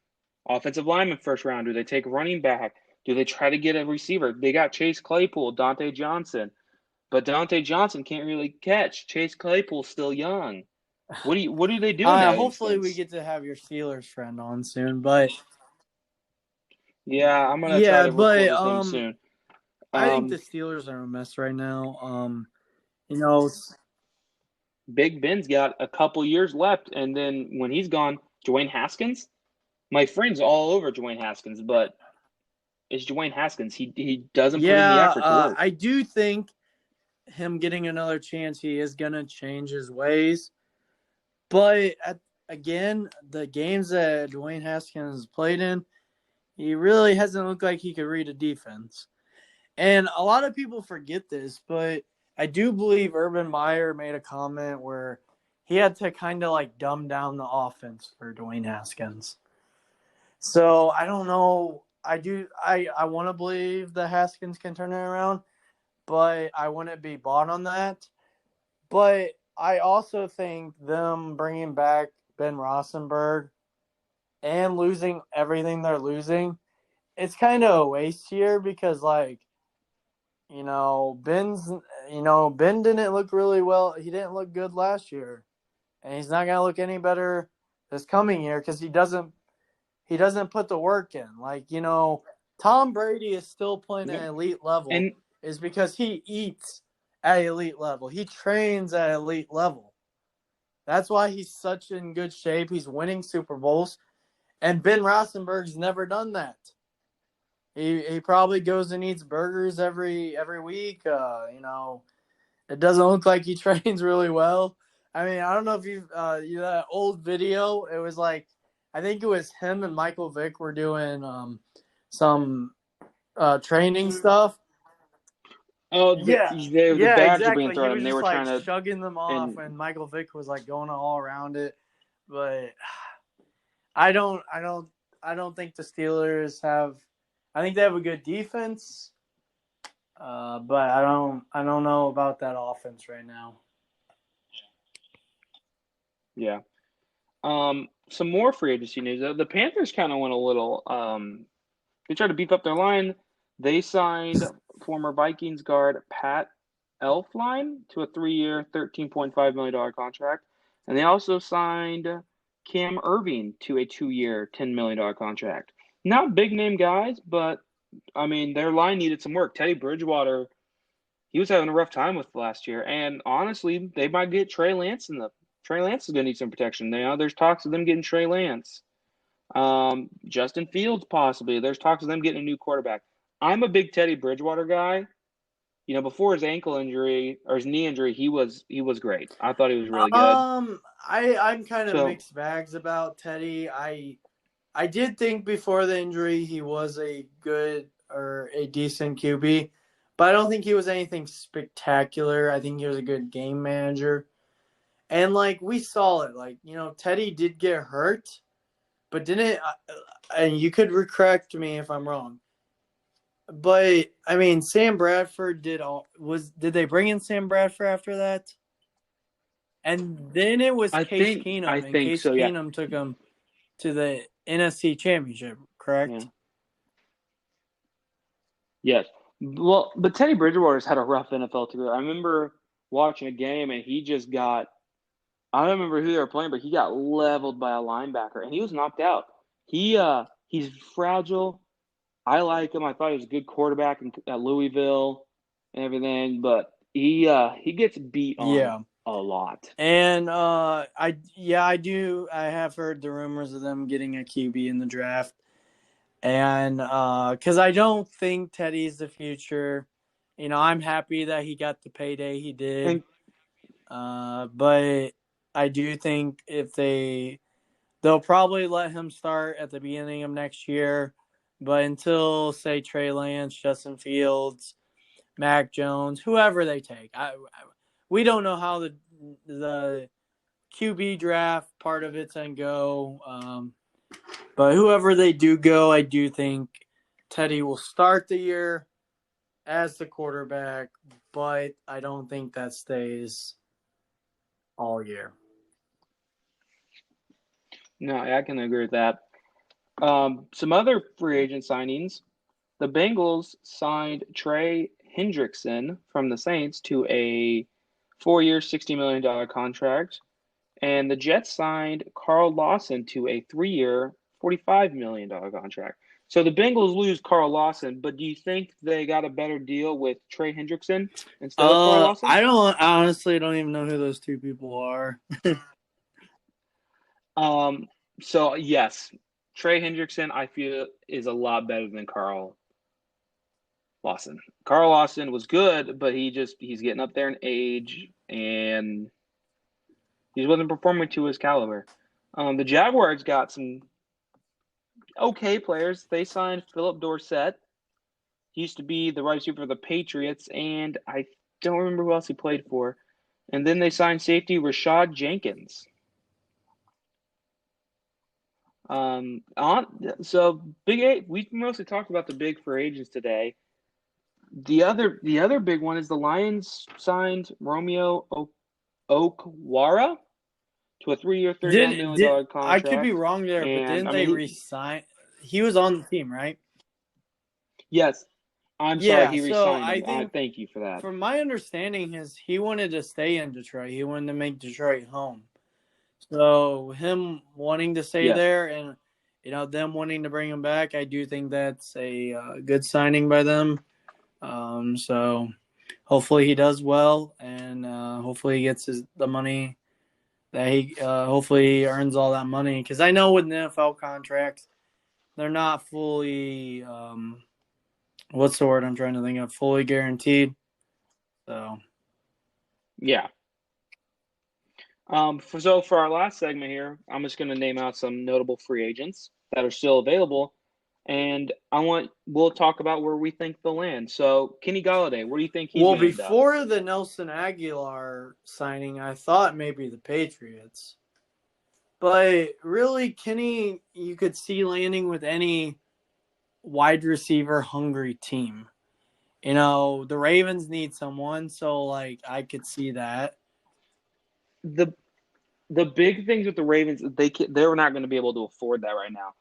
offensive lineman first round? Do they take running back? Do they try to get a receiver? They got Chase Claypool, Dante Johnson, but Dante Johnson can't really catch. Chase Claypool's still young. What do they do in that Hopefully, we instance? get to have your Steelers friend on soon. But Yeah, I'm gonna try yeah, to record but with him soon. I think the Um, Steelers are a mess right now. You know, Big Ben's got a couple years left, and then when he's gone, Dwayne Haskins. My friend's all over Dwayne Haskins, but it's Dwayne Haskins. He doesn't put in the yeah, effort to work. I do think him getting another chance, he is gonna change his ways. But again, the games that Dwayne Haskins played in, he really hasn't looked like he could read a defense. And a lot of people forget this, but I do believe Urban Meyer made a comment where he had to kind of like dumb down the offense for Dwayne Haskins. So I don't know. I want to believe that Haskins can turn it around, but I wouldn't be bought on that. But I also think them bringing back Ben Rosenberg and losing everything they're losing, it's kind of a waste here because like Ben's, Ben didn't look really well. He didn't look good last year, and he's not gonna look any better this coming year because he doesn't put the work in. Like Tom Brady is still playing at Yep. elite level And is because he eats at elite level. He trains at elite level. That's why he's such in good shape. He's winning Super Bowls, and Ben Roethlisberger's never done that. He probably goes and eats burgers every week. It doesn't look like he trains really well. I mean, I don't know if that old video. It was like I think it was him and Michael Vick were doing some training stuff. oh, Yeah, the yeah, bags were being exactly. He thrown at was him. They just were like trying to, shugging them off, and and Michael Vick was like going all around it. But I don't think the Steelers have. I think they have a good defense, but I don't know about that offense right now. yeah. Some more free agency news. The Panthers kind of went a little. They tried to beef up their line. They signed former Vikings guard Pat Elflein to a 3-year, $13.5 million contract. And they also signed Cam Irving to a 2-year, $10 million contract. Not big name guys, but I mean, their line needed some work. Teddy Bridgewater, he was having a rough time with last year. And honestly, they might get Trey Lance in the Trey Lance is going to need some protection. There's talks of them getting Trey Lance. Justin Fields possibly. There's talks of them getting a new quarterback. I'm a big Teddy Bridgewater guy. Before his ankle injury or his knee injury, he was great. I thought he was really good. I'm kind of So mixed bags about Teddy. I did think before the injury he was a good or a decent QB, but I don't think he was anything spectacular. I think he was a good game manager. And like we saw it, like Teddy did get hurt, but didn't. And you could correct me if I'm wrong. But I mean, Sam Bradford did they bring in Sam Bradford after that? And then it was I Case think I Keenum, and think Case so. Yeah, Keenum took him to the NFC Championship, yeah. correct? Yes. Well, but Teddy Bridgewater's had a rough NFL career. I remember watching a game and he just got, I don't remember who they were playing, but he got leveled by a linebacker and he was knocked out. He's fragile. I like him. I thought he was a good quarterback at Louisville and everything, but he gets beat on Yeah. a lot. And I have heard the rumors of them getting a QB in the draft. And because I don't think Teddy's the future. I'm happy that he got the payday he did. And But I do think they'll probably let him start at the beginning of next year. But until, say, Trey Lance, Justin Fields, Mac Jones, whoever they take, we don't know how the QB draft part of it's going to go. But whoever they do go, I do think Teddy will start the year as the quarterback, but I don't think that stays all year. no, I can agree with that. Some other free agent signings. The Bengals signed Trey Hendrickson from the Saints to a 4-year, $60 million contract. And the Jets signed Carl Lawson to a 3-year, $45 million contract. So the Bengals lose Carl Lawson, but do you think they got a better deal with Trey Hendrickson instead of Carl Lawson? I honestly don't even know who those two people are. So yes, Trey Hendrickson I feel is a lot better than Carl Lawson. Carl Lawson was good, but he's getting up there in age and he wasn't performing to his caliber. The Jaguars got some okay players. They signed Philip Dorsett. He used to be the right receiver for the Patriots, and I don't remember who else he played for. And then they signed safety Rashad Jenkins. So Big Eight. We mostly talked about the big free agents today. The other big one is the Lions signed Romeo Okwara to a 3-year, $39 million I could be contract. wrong there, but And didn't I they mean, resign? He was on the team, right? yes, I'm sorry, Yeah. he So re-signed I him. think, Thank you for that. from my understanding, he wanted to stay in Detroit. He wanted to make Detroit home. So him wanting to stay Yes. there, and them wanting to bring him back, I do think that's a good signing by them. So hopefully he does well, and hopefully he gets the money that hopefully he earns all that money. Because I know with the NFL contracts, they're not fully what's the word I'm trying to think of, fully guaranteed. So Yeah. So for our last segment here, I'm just going to name out some notable free agents that are still available, and we'll talk about where we think they'll land. So Kenny Golladay, where do you think he's well, going to end up? before the Nelson Aguilar signing, I thought maybe the Patriots. But really, Kenny, you could see landing with any wide receiver hungry team. The Ravens need someone, so like I could see that. The the big things with the Ravens, they're not going to be able to afford that right now.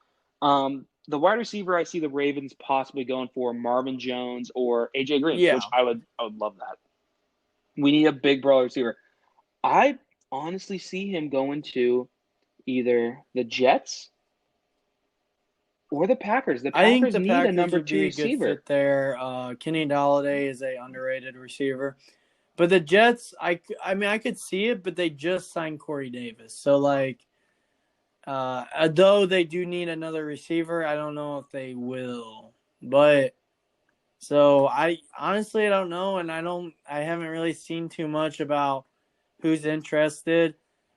The wide receiver, I see the Ravens possibly going for Marvin Jones or AJ Green, Yeah. which I would love that. We need a big brother receiver. I honestly see him going to either the Jets or the Packers. The I think Packers the need a Packers number would two be a good receiver. fit there. Kenny Golladay is a underrated receiver. But the Jets, I mean, I could see it, but they just signed Corey Davis. So, like, though they do need another receiver, I don't know if they will. But so I honestly I don't know, and I haven't really seen too much about who's interested.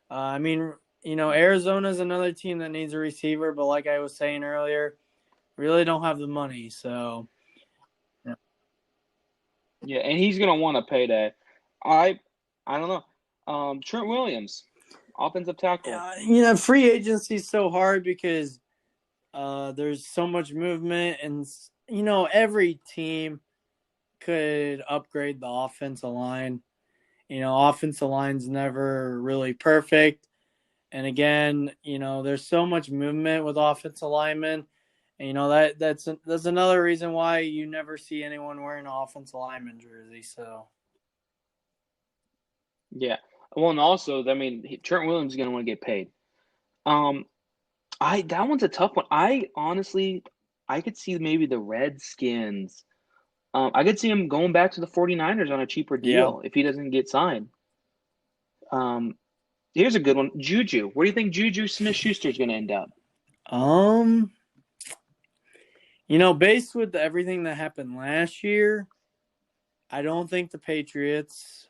I mean, Arizona's another team that needs a receiver, but like I was saying earlier, really don't have the money. So yeah. Yeah, and he's gonna want a payday. I don't know. Trent Williams, offensive tackle. Free agency is so hard because there's so much movement, and every team could upgrade the offensive line. Offensive line's never really perfect. And again, there's so much movement with offensive linemen. And, that's another reason why you never see anyone wearing an offensive lineman jersey. So Yeah. Well, and also, I mean, Trent Williams is going to want to get paid. Um, that one's a tough one. I could see maybe the Redskins. I could see him going back to the 49ers on a cheaper yeah. deal if he doesn't get signed. Um, Here's a good one. Juju. Where do you think Juju Smith-Schuster is going to end up? Based with everything that happened last year, I don't think the Patriots.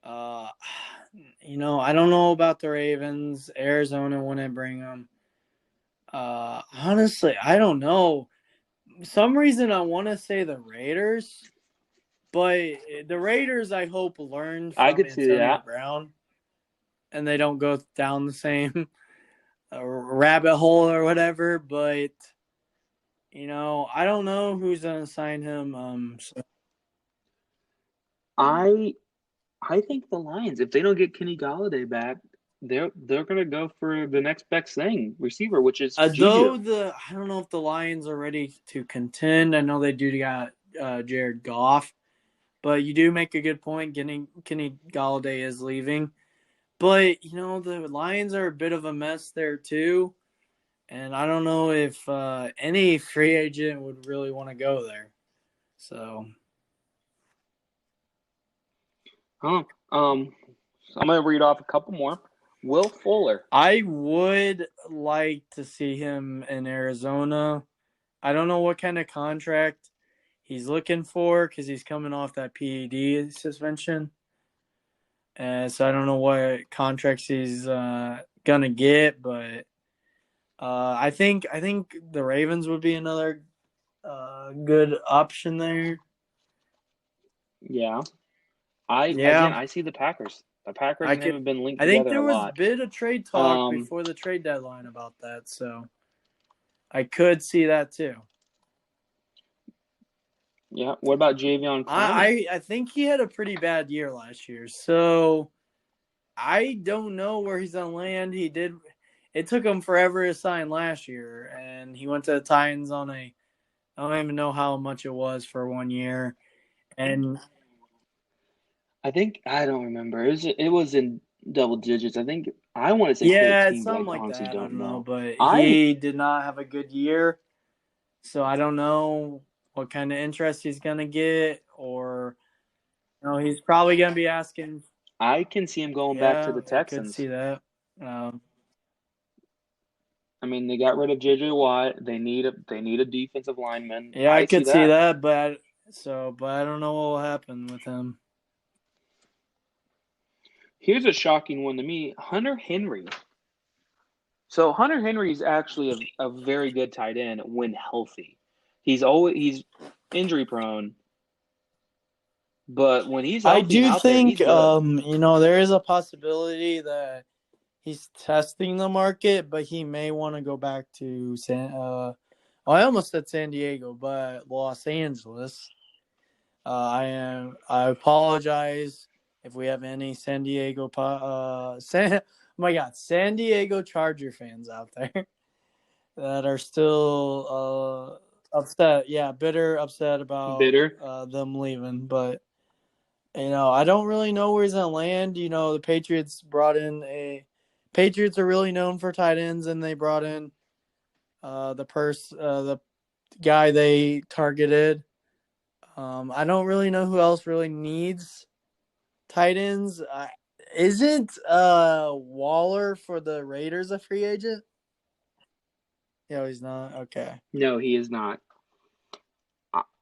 I don't know about the Ravens. Arizona wouldn't bring them. Honestly, I don't know. Some reason I want to say the Raiders, but the Raiders I hope learn I from could see Antonio that. Brown, and they don't go down the same rabbit hole or whatever. But I don't know who's gonna sign him. I think the Lions, if they don't get Kenny Golladay back, they're gonna go for the next best thing, receiver, which is Juju. I don't know if the Lions are ready to contend. I know they do got Jared Goff, but you do make a good point. Getting Kenny Golladay is leaving, but the Lions are a bit of a mess there too, and I don't know if any free agent would really want to go there. So, Huh. I'm gonna read off a couple more. Will Fuller. I would like to see him in Arizona. I don't know what kind of contract he's looking for because he's coming off that PED suspension. So I don't know what contracts he's gonna get, but I think the Ravens would be another good option there. Yeah. Yeah, I see the Packers. The Packers I and him could. have been linked I think together there a was a lot. bit of trade talk Um, before the trade deadline about that, so I could see that too. yeah. What about Javion Clowney? I think he had a pretty bad year last year, so I don't know where he's gonna land. He did. It took him forever to sign last year, and he went to the Titans on a. I don't even know how much it was for 1 year, and I don't remember. It was in double digits. I want to say yeah, it's 13, but something I like honestly that. I don't don't know, know. but I he did not have a good year, so I don't know what kind of interest he's gonna get, or he's probably gonna be asking. I can see him going back to Yeah, the I could Texans. see that. Um, I mean, they got rid of JJ Watt. They need a defensive lineman. yeah, I I see could see that. that, but I don't know what will happen with him. Here's a shocking one to me: Hunter Henry. So Hunter Henry is actually a very good tight end when healthy. He's injury prone, but when he's I healthy and do out there, think he's good. there is a possibility that he's testing the market, but he may want to go back to I almost said San Diego, but Los Angeles. I apologize if we have any San Diego oh my God, San Diego Charger fans out there that are still upset. Yeah, bitter, upset about Bitter. them leaving, but I don't really know where he's gonna land. The Patriots are really known for tight ends, and they brought in the guy they targeted. I don't really know who else really needs tight ends. Isn't Waller for the Raiders a free agent? No, he's not. Okay. No, he is not.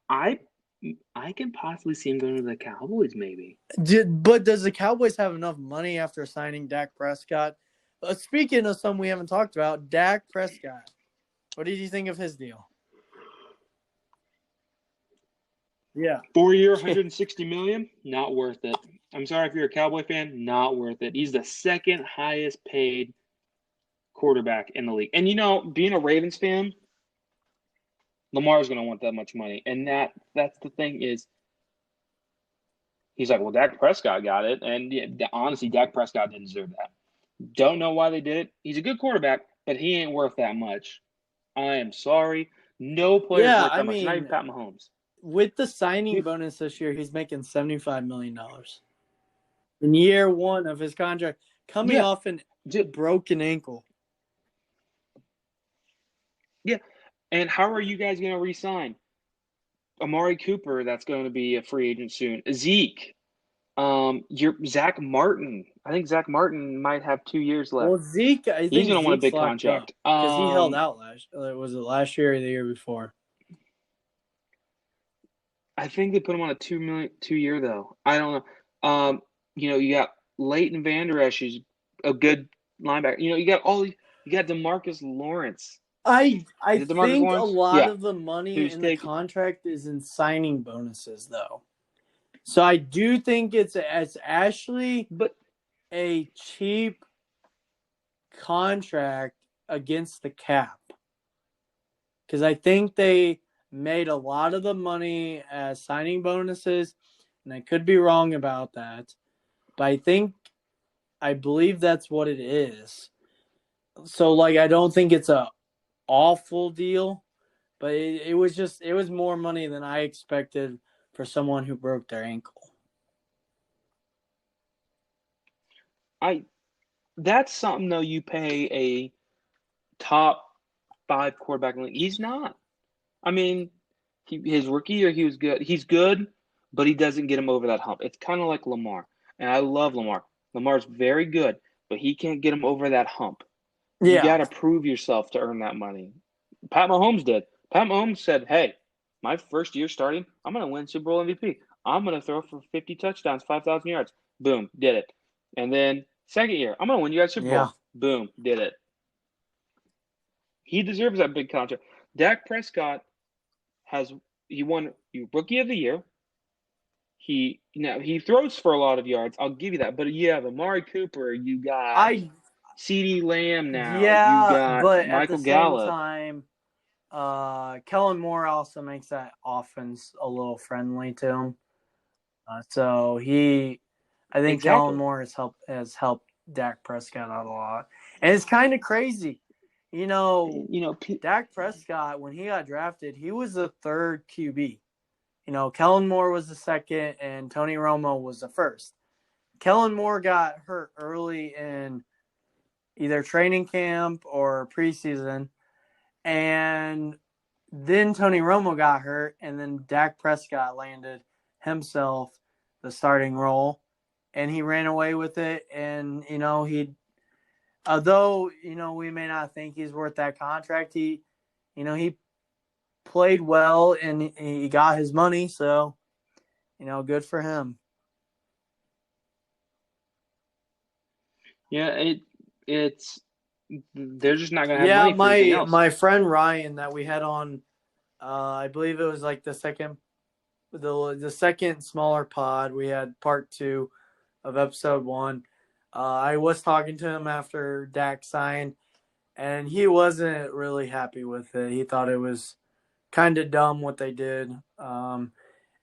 I I can possibly see him going to the Cowboys, maybe. But does the Cowboys have enough money after signing Dak Prescott? Speaking of some we haven't talked about, Dak Prescott. What did you think of his deal? Yeah. 4 year, 160 million, not worth it. I'm sorry if you're a Cowboy fan, not worth it. He's the second highest paid quarterback in the league. And being a Ravens fan, Lamar's going to want that much money. And that's the thing is, he's like, well, Dak Prescott got it. And yeah, honestly, Dak Prescott didn't deserve that. Don't know why they did it. He's a good quarterback, but he ain't worth that much. I am sorry. No player's Yeah, worth I that much. Not even mean, Pat Mahomes. with the signing bonus this year, he's making $75 million in year one of his contract, coming Yeah. off an broken ankle. Yeah. And how are you guys going to re-sign Amari Cooper? That's going to be a free agent soon. Zeke. Your Zach Martin. I think Zach Martin might have 2 years left. Well, Zeke, I He's think going to want a Zeke's big locked up contract. because he held out was it last year or the year before? I think they put him on a 2 year though. I don't know. You got Leighton Vander Esch, who's a good linebacker. You got DeMarcus Lawrence. I Is it DeMarcus think a Lawrence? lot Yeah. of the money Who's in the taking? contract is in signing bonuses, though. So I do think it's actually But a cheap contract against the cap. Because I think they made a lot of the money as signing bonuses, and I could be wrong about that. But I believe that's what it is. So, I don't think it's a awful deal, but it was more money than I expected for someone who broke their ankle. that's something though you pay a top 5 quarterback in the league. He's not. I mean, his rookie year he was good. He's good, but he doesn't get him over that hump. It's kind of like Lamar, and I love Lamar. Lamar's very good, but he can't get him over that hump. You got Yeah. to prove yourself to earn that money. Pat Mahomes did. Pat Mahomes said, "Hey, my first year starting, I'm going to win Super Bowl MVP. I'm going to throw for 50 touchdowns, 5,000 yards. Boom, did it. And then second year, I'm going to win you guys Super Yeah. Bowl. Boom, did it. He deserves that big contract. Dak Prescott he won Rookie of the Year. He throws for a lot of yards. I'll give you that. But you have Amari Cooper. You got CeeDee Lamb now. You got but at the Michael same Gallup. time, Kellen Moore also makes that offense a little friendly to him. So I think Exactly. Kellen Moore has helped Dak Prescott out a lot, and it's kind of crazy. Dak Prescott, when he got drafted, he was the third QB. Kellen Moore was the second, and Tony Romo was the first. Kellen Moore got hurt early in either training camp or preseason, and then Tony Romo got hurt, and then Dak Prescott landed himself the starting role, and he ran away with it. And although we may not think he's worth that contract, he played well and he got his money, so good for him. Yeah, it's they're just not gonna have money for anything else. My friend Ryan that we had on, I believe it was like the second smaller pod. We had part 2 of episode 1. I was talking to him after Dak signed, and he wasn't really happy with it. He thought it was kind of dumb what they did. And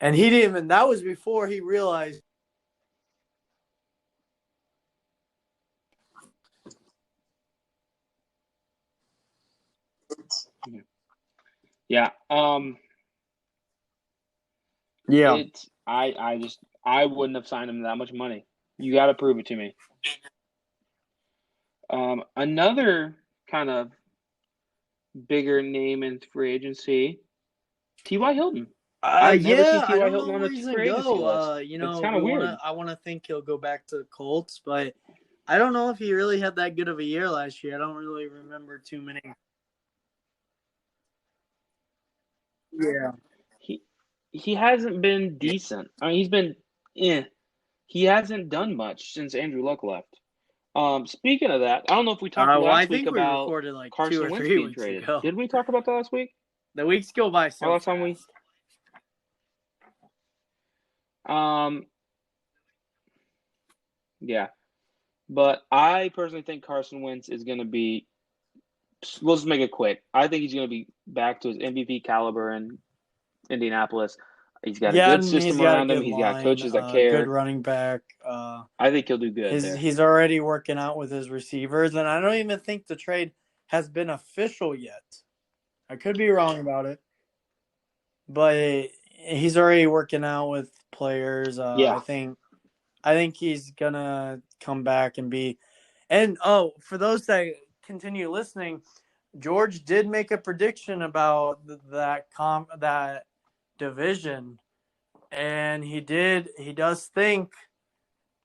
he didn't even, that was before he realized. Yeah. Yeah. I wouldn't have signed him that much money. You got to prove it to me. Another kind of bigger name in free agency, T.Y. Hilton. I've never seen T.Y. Hilton on a free agency list. It's kind of weird. I want to think he'll go back to the Colts, but I don't know if he really had that good of a year last year. I don't really remember too many. Yeah. He hasn't been decent. I mean, he's been He hasn't done much since Andrew Luck left. Speaking of that, I don't know if we talked last week about like Carson Wentz being traded. Ago. Did we talk about that last week? The weeks go by so last fast. Time we. Yeah, but I personally think Carson Wentz is going to be. We'll just make it quick. I think he's going to be back to his MVP caliber in Indianapolis. He's got a good system around him. He's got coaches that care. Good running back. I think he'll do good there. He's already working out with his receivers, and I don't even think the trade has been official yet. I could be wrong about it, but he's already working out with players. Yeah. I think he's gonna come back and be. And for those that continue listening, George did make a prediction about that division, and he does think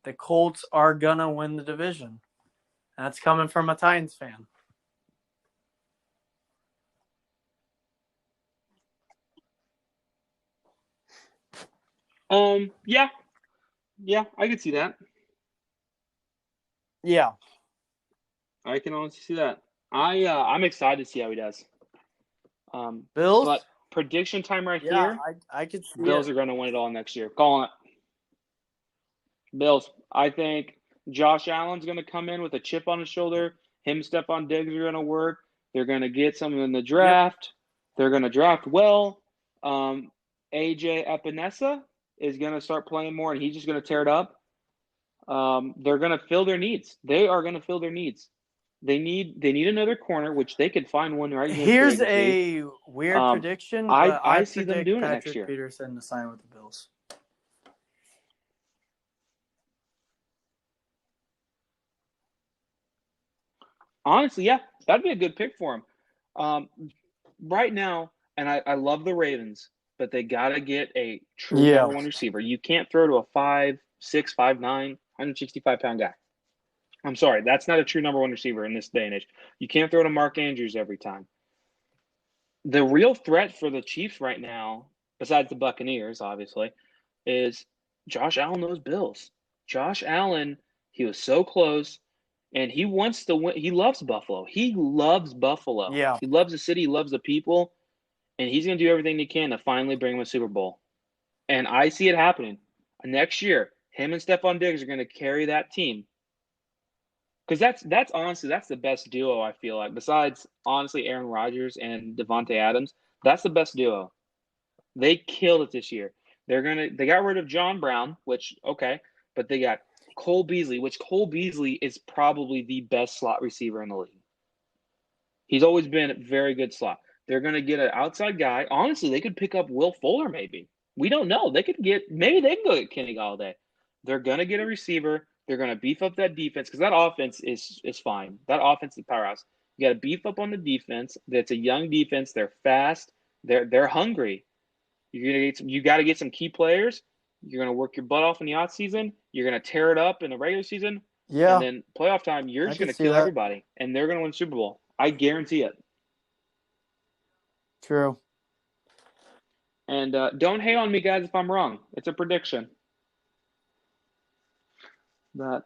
the Colts are gonna win the division. That's coming from a Titans fan. Yeah. Yeah, I could see that. Yeah, I can honestly see that. I'm excited to see how he does. Bills. But prediction time right Yeah, here. I could see Bills it. are going to win it all next year. Calling it. Bills. I think Josh Allen's going to come in with a chip on his shoulder. Him, Stephon Diggs are going to work. They're going to get some in the draft. They're going to draft well. AJ Epinesa is going to start playing more, and he's just going to tear it up. They're going to fill their needs. They are going to fill their needs. They need another corner, which they could find one right here. Here's a weird prediction, but I see them doing it next Patrick year. Peterson to sign with the Bills. Honestly, yeah, that'd be a good pick for him. Right now, and I love the Ravens, but they got to get a true number one receiver. You can't throw to a 5'6", 5'9", 165-pound guy. I'm sorry, that's not a true number one receiver in this day and age. You can't throw to Mark Andrews every time. The real threat for the Chiefs right now, besides the Buccaneers, obviously, is Josh Allen, those Bills. Josh Allen, he was so close, and he wants to win. He loves Buffalo. He loves Buffalo. Yeah. He loves the city. He loves the people, and he's going to do everything he can to finally bring him a Super Bowl. And I see it happening. Next year, him and Stephon Diggs are going to carry that team. Because that's honestly, that's the best duo, I feel like. Besides, honestly, Aaron Rodgers and Devontae Adams, that's the best duo. They killed it this year. They got rid of John Brown, which, okay, but they got Cole Beasley, which Cole Beasley is probably the best slot receiver in the league. He's always been a very good slot. They're going to get an outside guy. Honestly, they could pick up Will Fuller maybe. We don't know. Maybe they can go get Kenny Galladay. They're going to get a receiver. They're going to beef up that defense because that offense is fine. That offense is a powerhouse. You got to beef up on the defense. That's a young defense. They're fast. They're hungry. You got to get some key players. You're going to work your butt off in the off season. You're going to tear it up in the regular season. Yeah. And then playoff time, you're just going to kill everybody. And they're going to win Super Bowl. I guarantee it. True. And don't hate on me, guys, if I'm wrong. It's a prediction. But,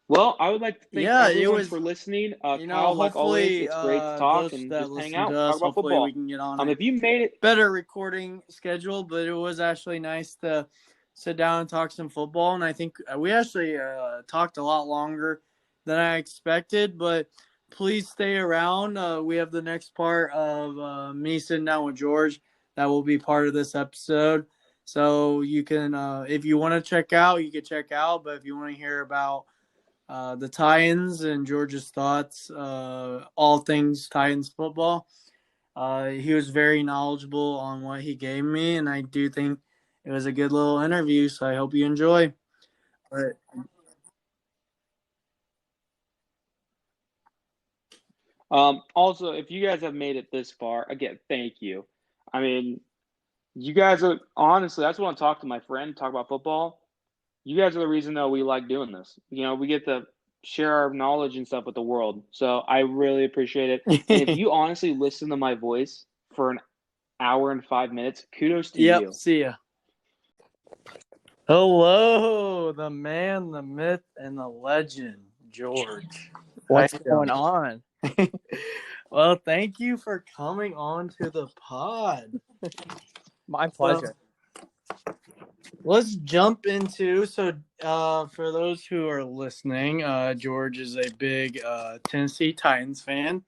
well, I would like to thank everyone for listening. Kyle, like always, it's great to talk and just hang out, talk about football. We can get on if you made it better recording schedule, but it was actually nice to sit down and talk some football. And I think we actually talked a lot longer than I expected, but please stay around. We have the next part of me sitting down with George that will be part of this episode. So you can, if you want to check out, you can check out. But if you want to hear about the Titans and George's thoughts, all things Titans football, he was very knowledgeable on what he gave me. And I do think it was a good little interview. So I hope you enjoy. All right. Also, if you guys have made it this far, again, thank you. I mean, you guys are honestly, that's what I talk to my friend, talk about football. You guys are the reason that we like doing this. We get to share our knowledge and stuff with the world. So I really appreciate it. And if you honestly listen to my voice for an hour and 5 minutes, kudos to you. See ya. Hello, the man, the myth, and the legend, George. What's going on? Well, thank you for coming on to the pod. My pleasure. Let's jump into, for those who are listening, George is a big Tennessee Titans fan.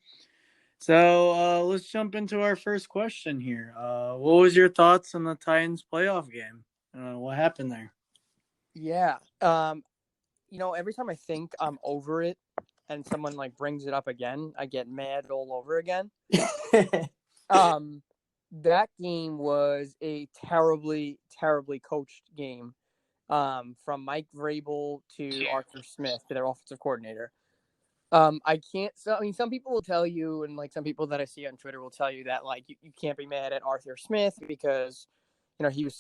So let's jump into our first question here. What was your thoughts on the Titans playoff game? What happened there? Yeah. Every time I think I'm over it and someone brings it up again, I get mad all over again. That game was a terribly, terribly coached game. From Mike Vrabel to Arthur Smith, to their offensive coordinator. I can't. So I mean, some people will tell you, and like some people that I see on Twitter will tell you that like you can't be mad at Arthur Smith because he was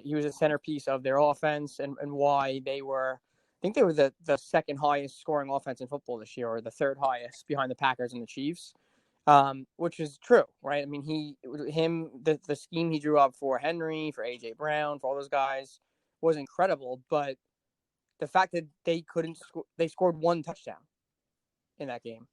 he was a centerpiece of their offense and why they were. I think they were the second highest scoring offense in football this year, or the third highest behind the Packers and the Chiefs. Which is true, right? I mean, the scheme he drew up for Henry, for AJ Brown, for all those guys was incredible. But the fact that they scored one touchdown in that game.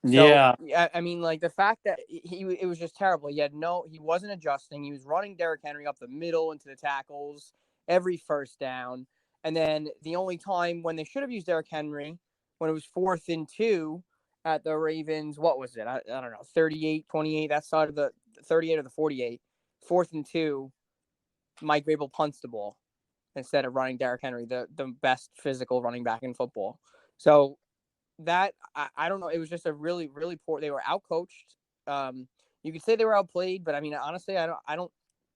So, Yeah. I mean, like the fact that it was just terrible. He wasn't adjusting. He was running Derrick Henry up the middle into the tackles every first down. And then the only time when they should have used Derrick Henry, when it was 4th and 2 at the Ravens, what was it? I don't know, 38-28, that side of the 38 or the 48, 4th and 2, Mike Vrabel punts the ball instead of running Derrick Henry, the best physical running back in football. So that I don't know. It was just a really, really poor. They were outcoached. You could say they were outplayed, but I mean, honestly, I don't.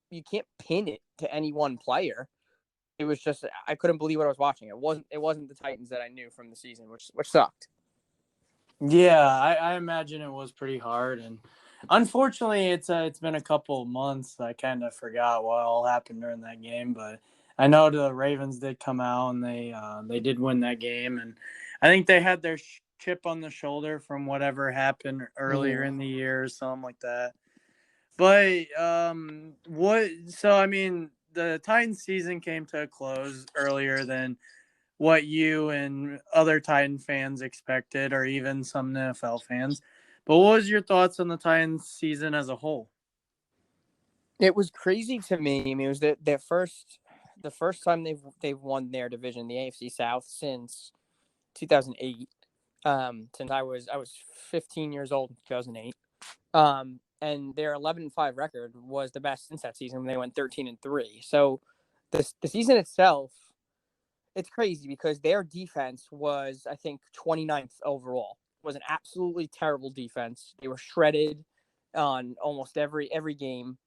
You can't pin it to any one player. It was just I couldn't believe what I was watching. It wasn't the Titans that I knew from the season, which sucked. Yeah, I imagine it was pretty hard, and unfortunately, it's been a couple of months. I kind of forgot what all happened during that game, but I know the Ravens did come out and they did win that game, and I think they had their chip on the shoulder from whatever happened earlier in the year or something like that. But what? So I mean, the Titans season came to a close earlier than what you and other Titan fans expected, or even some NFL fans. But what was your thoughts on the Titans season as a whole? It was crazy to me. I mean, it was the first time they've won their division, the AFC South, since 2008. Since I was 15 years old in 2008. And their 11-5 record was the best since that season when they went 13-3. So the season itself, it's crazy because their defense was, I think, 29th overall. It was an absolutely terrible defense. They were shredded on almost every game.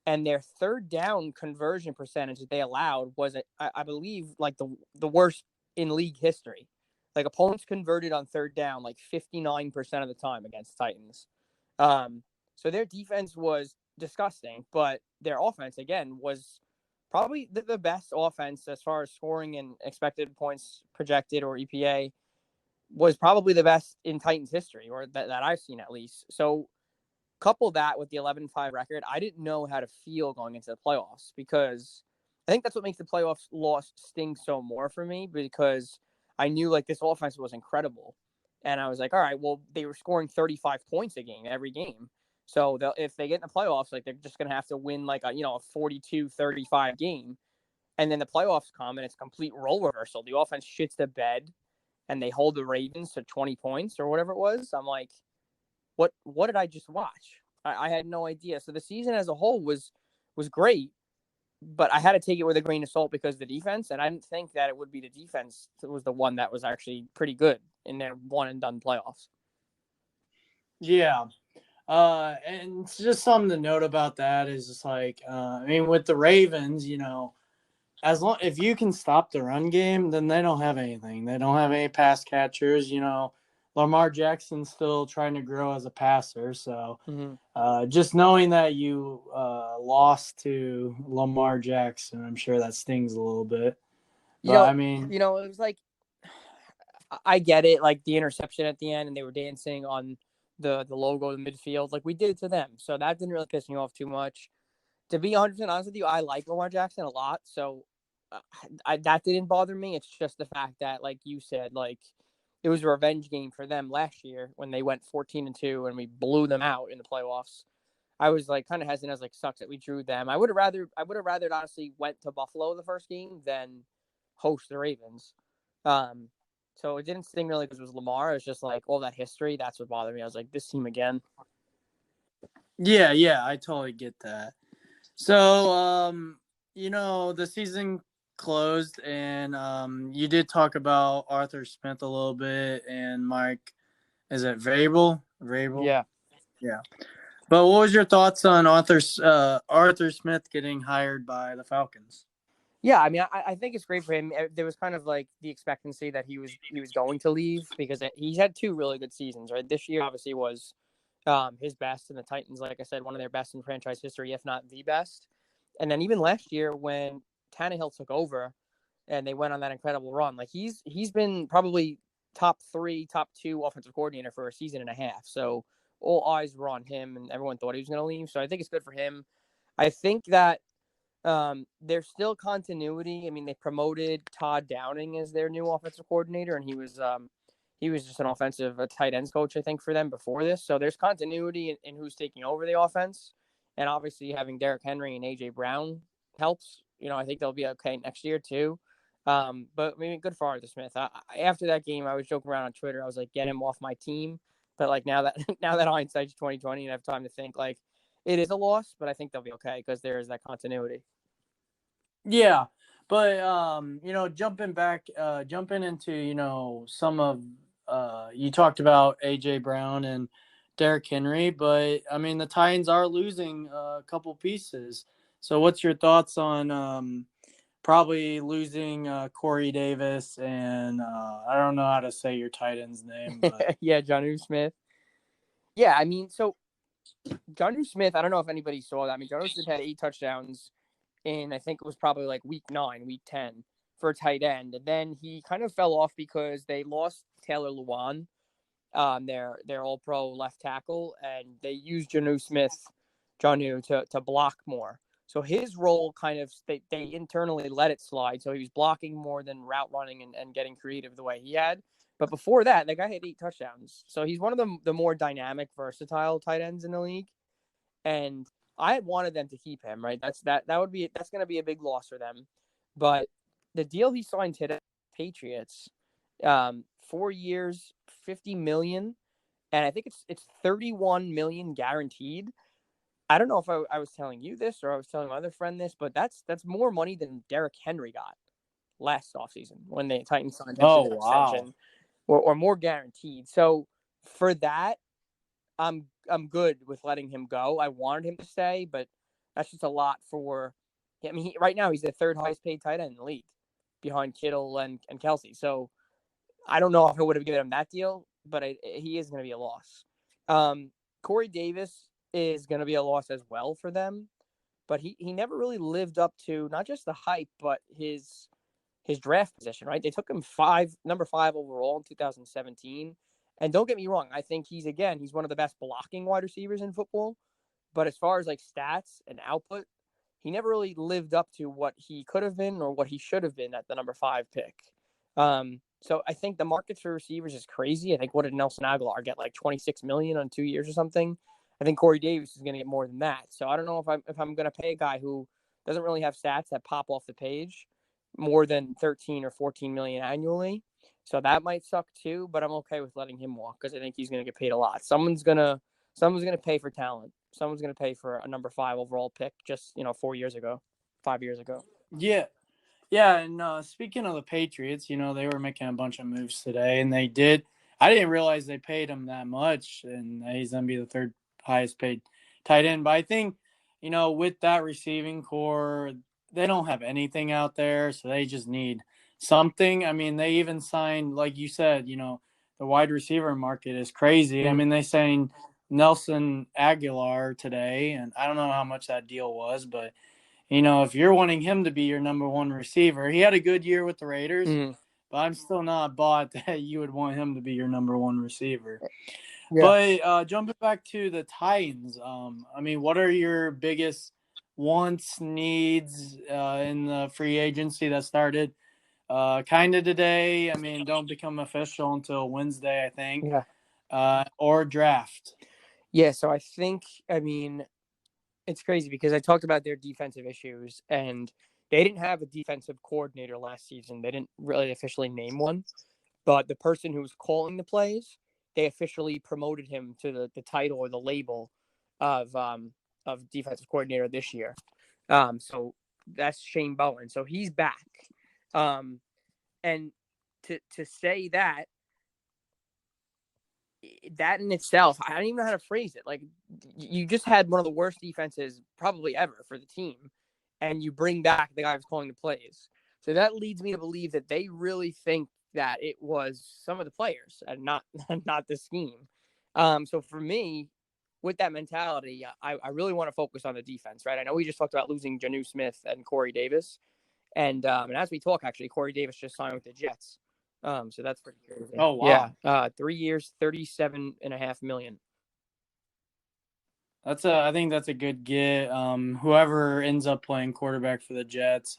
And their third down conversion percentage that they allowed was, I believe, like the worst in league history. Like opponents converted on third down like 59% of the time against Titans. So their defense was disgusting, but their offense, again, was probably the best offense as far as scoring and expected points projected, or EPA, was probably the best in Titans history, or that I've seen at least. So couple that with the 11-5 record, I didn't know how to feel going into the playoffs, because I think that's what makes the playoffs loss sting so more for me, because I knew like this offense was incredible. And I was like, all right, well, they were scoring 35 points a game, every game. So if they get in the playoffs, like they're just going to have to win like a 42-35 game. And then the playoffs come and it's complete role reversal. The offense shits the bed and they hold the Ravens to 20 points or whatever it was. I'm like, what did I just watch? I had no idea. So the season as a whole was great, but I had to take it with a grain of salt because of the defense, and I didn't think that it would be the defense that was the one that was actually pretty good in their one and done playoffs. Yeah. And just something to note about that is just like, I mean, with the Ravens, as long if you can stop the run game, then they don't have anything. They don't have any pass catchers. Lamar Jackson's still trying to grow as a passer. So just knowing that you lost to Lamar Jackson, I'm sure that stings a little bit. But I mean, it was like, I get it, like the interception at the end, and they were dancing on the logo in the midfield, like we did it to them. So that didn't really piss me off too much. To be 100% honest with you, I like Lamar Jackson a lot. So that didn't bother me. It's just the fact that, like you said, like it was a revenge game for them last year when they went 14-2 and we blew them out in the playoffs. I was like kind of hesitant. I was like, sucks that we drew them. I would have rather honestly went to Buffalo the first game than host the Ravens. So it didn't sting really because it was Lamar. It was just like all that history. That's what bothered me. I was like, this team again. Yeah, I totally get that. So, the season closed, and you did talk about Arthur Smith a little bit, and Mike, is it Vrabel? Yeah. Yeah. But what was your thoughts on Arthur Smith getting hired by the Falcons? Yeah, I mean, I think it's great for him. There was kind of like the expectancy that he was going to leave because he's had 2 really good seasons, right? This year obviously was his best, and the Titans, like I said, one of their best in franchise history, if not the best. And then even last year when Tannehill took over and they went on that incredible run, like he's been probably top 3, top 2 offensive coordinator for a season and a half. So all eyes were on him, and everyone thought he was going to leave. So I think it's good for him. I think that there's still continuity. I mean, they promoted Todd Downing as their new offensive coordinator, and he was just an offensive tight ends coach, I think, for them before this. So there's continuity in who's taking over the offense, and obviously having Derrick Henry and AJ Brown helps. I think they'll be okay next year too. But I mean, good for Arthur Smith. After that game, I was joking around on Twitter. I was like, "Get him off my team." But like now that hindsight's 2020 and I have time to think, like it is a loss, but I think they'll be okay because there is that continuity. Yeah, but jumping into some of you talked about AJ Brown and Derrick Henry, but I mean the Titans are losing a couple pieces. So what's your thoughts on probably losing Corey Davis and I don't know how to say your tight end's name, but Yeah, Jonnu Smith. Yeah, I mean, so Jonnu Smith, I don't know if anybody saw that. I mean, Jonnu Smith had 8 touchdowns in, I think it was probably like week 9, week 10 for a tight end. And then he kind of fell off because they lost Taylor Lewan, their all-pro left tackle, and they used Jonnu to block more. So his role kind of, they internally let it slide. So he was blocking more than route running and getting creative the way he had. But before that, the guy had 8 touchdowns. So he's one of the more dynamic, versatile tight ends in the league. And I had wanted them to keep him, right? That's going to be a big loss for them. But the deal he signed today, Patriots, 4 years, $50 million, and I think it's $31 million guaranteed. I don't know if I was telling you this or I was telling my other friend this, but that's more money than Derrick Henry got last offseason when the Titans signed him to oh that wow. extension, or more guaranteed. So for that, I'm good with letting him go. I wanted him to stay, but that's just a lot for. I mean, right now he's the 3rd highest paid tight end in the league, behind Kittle and Kelsey. So I don't know if I would have given him that deal, but he is going to be a loss. Corey Davis is going to be a loss as well for them, but he never really lived up to not just the hype, but his draft position, right? They took him number 5 overall in 2017. And don't get me wrong, I think he's one of the best blocking wide receivers in football. But as far as like stats and output, he never really lived up to what he could have been or what he should have been at the number 5 pick. So I think the market for receivers is crazy. I think what did Nelson Aguilar get, like $26 million on 2 years or something? I think Corey Davis is going to get more than that. So I don't know if I'm going to pay a guy who doesn't really have stats that pop off the page more than 13 or 14 million annually. So that might suck too, but I'm okay with letting him walk because I think he's going to get paid a lot. Someone's going to pay for talent. Someone's going to pay for a number 5 overall pick just, 5 years ago. Yeah. Yeah, and speaking of the Patriots, they were making a bunch of moves today, and they did. I didn't realize they paid him that much, and he's going to be the 3rd highest paid tight end. But I think, with that receiving core, they don't have anything out there, so they just need something. I mean, they even signed, like you said, the wide receiver market is crazy. Mm-hmm. I mean, they signed Nelson Aguilar today, and I don't know how much that deal was, but if you're wanting him to be your number 1 receiver, he had a good year with the Raiders, but I'm still not bought that you would want him to be your number 1 receiver. Yeah. But jumping back to the Titans, I mean, what are your biggest wants, needs in the free agency that started kind of today? I mean, don't become official until Wednesday, I think. Yeah. Or draft. Yeah, so I think, it's crazy because I talked about their defensive issues, and they didn't have a defensive coordinator last season. They didn't really officially name one, but the person who was calling the plays, they officially promoted him to the title or the label of defensive coordinator this year. So that's Shane Bowen. So he's back. And to say that, that in itself, I don't even know how to phrase it. Like, you just had one of the worst defenses probably ever for the team, and you bring back the guy who's calling the plays. So that leads me to believe that they really think that it was some of the players and not not the scheme. So for me, with that mentality, I really want to focus on the defense, right? I know we just talked about losing Jonnu Smith and Corey Davis. And as we talk, actually, Corey Davis just signed with the Jets. So that's pretty crazy. Oh, wow. Yeah. 3 years, $37.5 million. I think that's a good get. Whoever ends up playing quarterback for the Jets,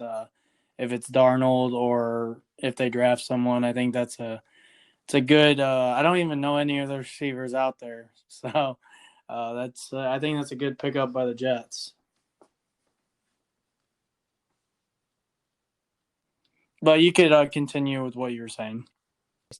if it's Darnold or if they draft someone, I think it's a good. I don't even know any of the receivers out there, so I think that's a good pickup by the Jets. But you could continue with what you were saying.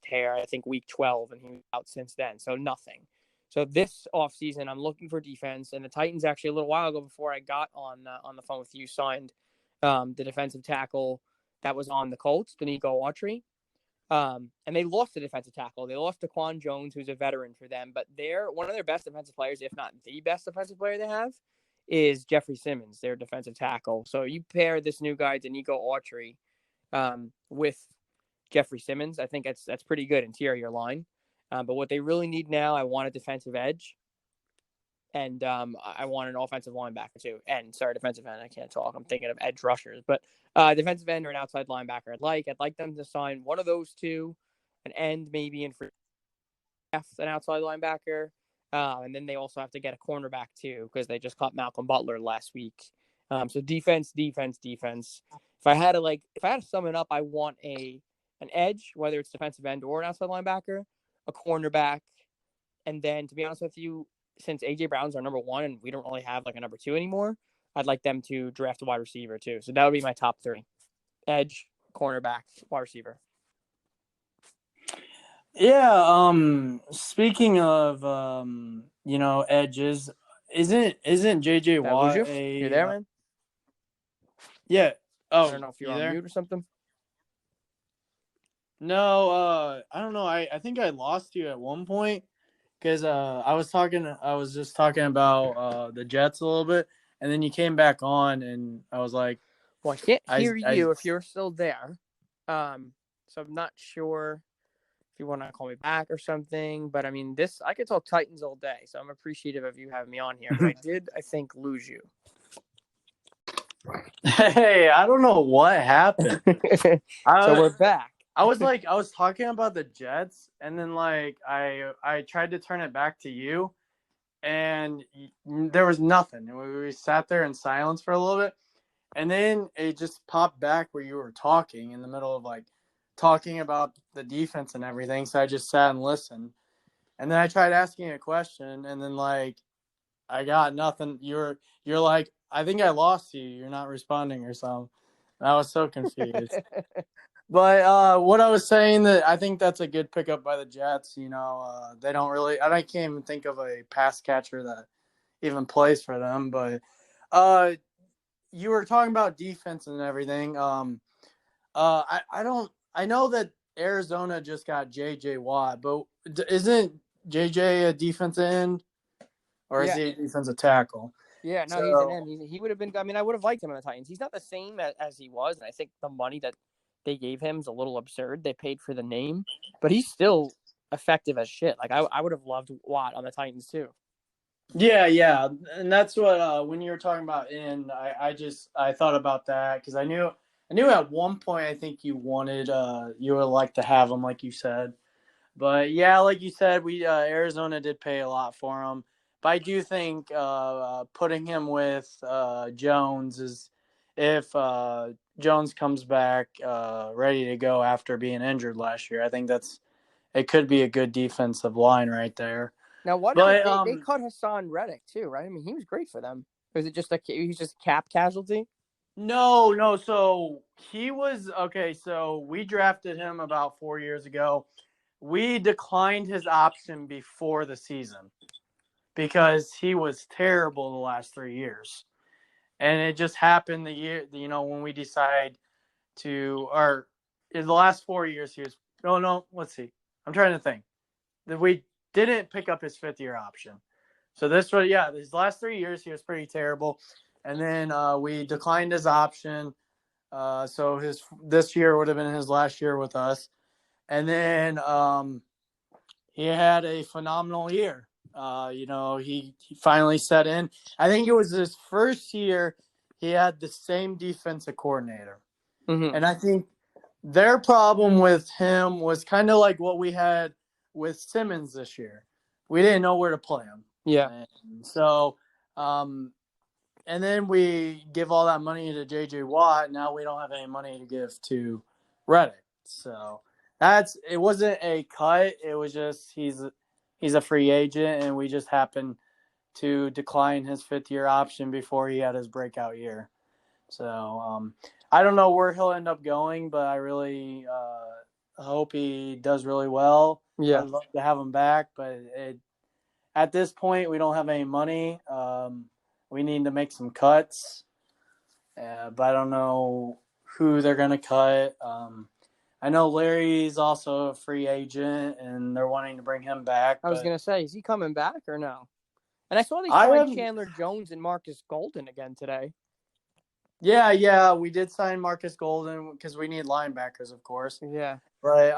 Tear, I think week 12, and he was out since then, so nothing. So this offseason, I'm looking for defense, and the Titans actually a little while ago before I got on the phone with you signed the defensive tackle that was on the Colts, Danico Autry. And they lost the defensive tackle. They lost Daquan Jones, who's a veteran for them, but one of their best defensive players, if not the best defensive player they have, is Jeffrey Simmons, their defensive tackle. So you pair this new guy, Danico Autry, with Jeffrey Simmons, I think that's pretty good interior line. But what they really need now, I want a defensive edge, and I want an offensive linebacker too. And defensive end. I can't talk. I'm thinking of edge rushers, but defensive end or an outside linebacker. I'd like them to sign one of those two, an end maybe in free, an outside linebacker, and then they also have to get a cornerback too because they just caught Malcolm Butler last week. So defense. If I had to sum it up, I want an edge, whether it's defensive end or an outside linebacker, a cornerback, and then, to be honest with you, since A.J. Brown's our number one and we don't really have a number two anymore, I'd like them to draft a wide receiver too. So that would be my top three: edge, cornerback, wide receiver. Yeah. Speaking of edges, isn't J.J. Watt You're there, man? Yeah. Oh, I don't know if you're you on there? mute or something. No, I don't know. I think I lost you at one point because I was just talking about the Jets a little bit, and then you came back on, and I was like, well, I can't hear you if you're still there. So I'm not sure if you want to call me back or something. But I mean, I could talk Titans all day, so I'm appreciative of you having me on here. But I think, lose you. Hey, I don't know what happened. So we're back. I was talking about the Jets, and then I tried to turn it back to you, and there was nothing. And we sat there in silence for a little bit, and then it just popped back where you were talking in the middle of talking about the defense and everything. So I just sat and listened, and then I tried asking a question, and then I got nothing. You're like, I think I lost you. You're not responding or something. And I was so confused. But what I was saying, that I think that's a good pickup by the Jets. They don't really – I can't even think of a pass catcher that even plays for them. But you were talking about defense and everything. I know that Arizona just got J.J. Watt, but isn't J.J. a defensive end? Or is he a defensive tackle? Yeah, no, he's an end. He would have been – I mean, I would have liked him in the Titans. He's not the same as he was, and I think the money that they gave him is a little absurd. They paid for the name, but he's still effective as shit. I would have loved Watt on the Titans too. Yeah, and that's what when you were talking about end, I thought about that because I knew at one point I think you would like to have him, like you said. But yeah, like you said, we Arizona did pay a lot for him. But I do think putting him with Jones is, if Jones comes back ready to go after being injured last year, I think it could be a good defensive line right there. Now, they cut Hassan Reddick too, right? I mean, he was great for them. Was it just he's just cap casualty? No. So he was okay. So we drafted him about 4 years ago. We declined his option before the season because he was terrible the last 3 years. And it just happened the year, when we decide in the last 4 years, he was, no, let's see. I'm trying to think. didn't pick up his 5th-year option. So this was, his last 3 years he was pretty terrible, and then we declined his option. So this year would have been his last year with us, and then he had a phenomenal year. He finally set in. I think it was his first year he had the same defensive coordinator. Mm-hmm. And I think their problem with him was kind of like what we had with Simmons this year. We didn't know where to play him. Yeah. And so, and then we give all that money to J.J. Watt. Now we don't have any money to give to Reddick. So it wasn't a cut. It was just he's a free agent, and we just happened to decline his 5th-year option before he had his breakout year. So I don't know where he'll end up going, but I really hope he does really well. Yeah. I'd love to have him back, but at this point, we don't have any money. We need to make some cuts, but I don't know who they're going to cut. I know Larry's also a free agent, and they're wanting to bring him back. I was going to say, is he coming back or no? And I saw they signed Chandler Jones and Marquis Golden again today. Yeah, we did sign Marquis Golden because we need linebackers, of course. Yeah. But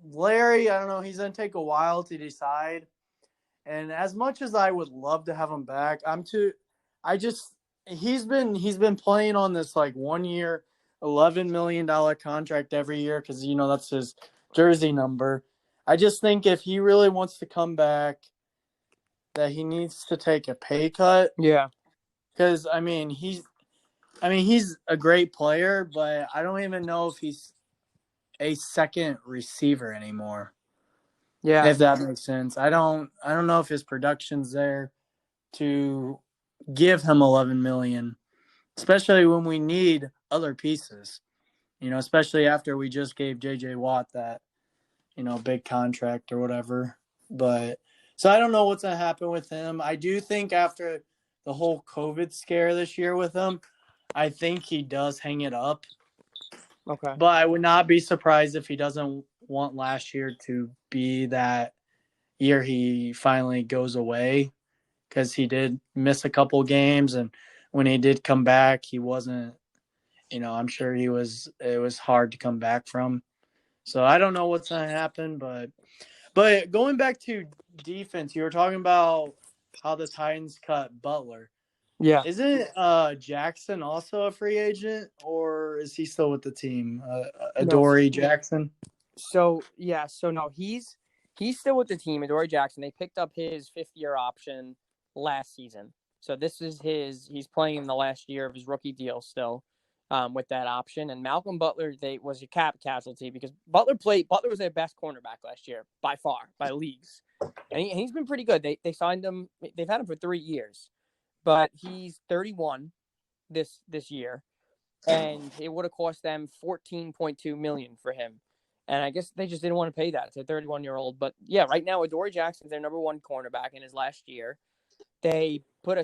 Larry, I don't know, he's going to take a while to decide. And as much as I would love to have him back, he's been playing on this like 1 year, $11 million contract every year because, that's his jersey number. I just think if he really wants to come back, that he needs to take a pay cut. Yeah. Because, he's a great player, but I don't even know if he's a second receiver anymore. Yeah. If that makes sense. I don't know if his production's there to give him $11 million, especially when we need other pieces. Especially after we just gave J.J. Watt that, big contract or whatever. But so I don't know what's going to happen with him. I do think after the whole COVID scare this year with him, I think he does hang it up. Okay. But I would not be surprised if he doesn't want last year to be that year he finally goes away, because he did miss a couple games, and when he did come back, he wasn't, I'm sure it was hard to come back from. So I don't know what's going to happen, but going back to defense, you were talking about how the Titans cut Butler. Yeah. Isn't Jackson also a free agent, or is he still with the team? Adoree Jackson? So no, he's still with the team, Adoree Jackson. They picked up his 5th-year option last season. So this is he's playing in the last year of his rookie deal still with that option. And Malcolm Butler, was a cap casualty because Butler was their best cornerback last year by far, by leagues. And he's been pretty good. They signed him. They've had him for 3 years. But he's 31 this year, and it would have cost them $14.2 million for him. And I guess they just didn't want to pay that. It's a 31-year-old. But, yeah, right now, Adoree Jackson's their number 1 cornerback in his last year. They put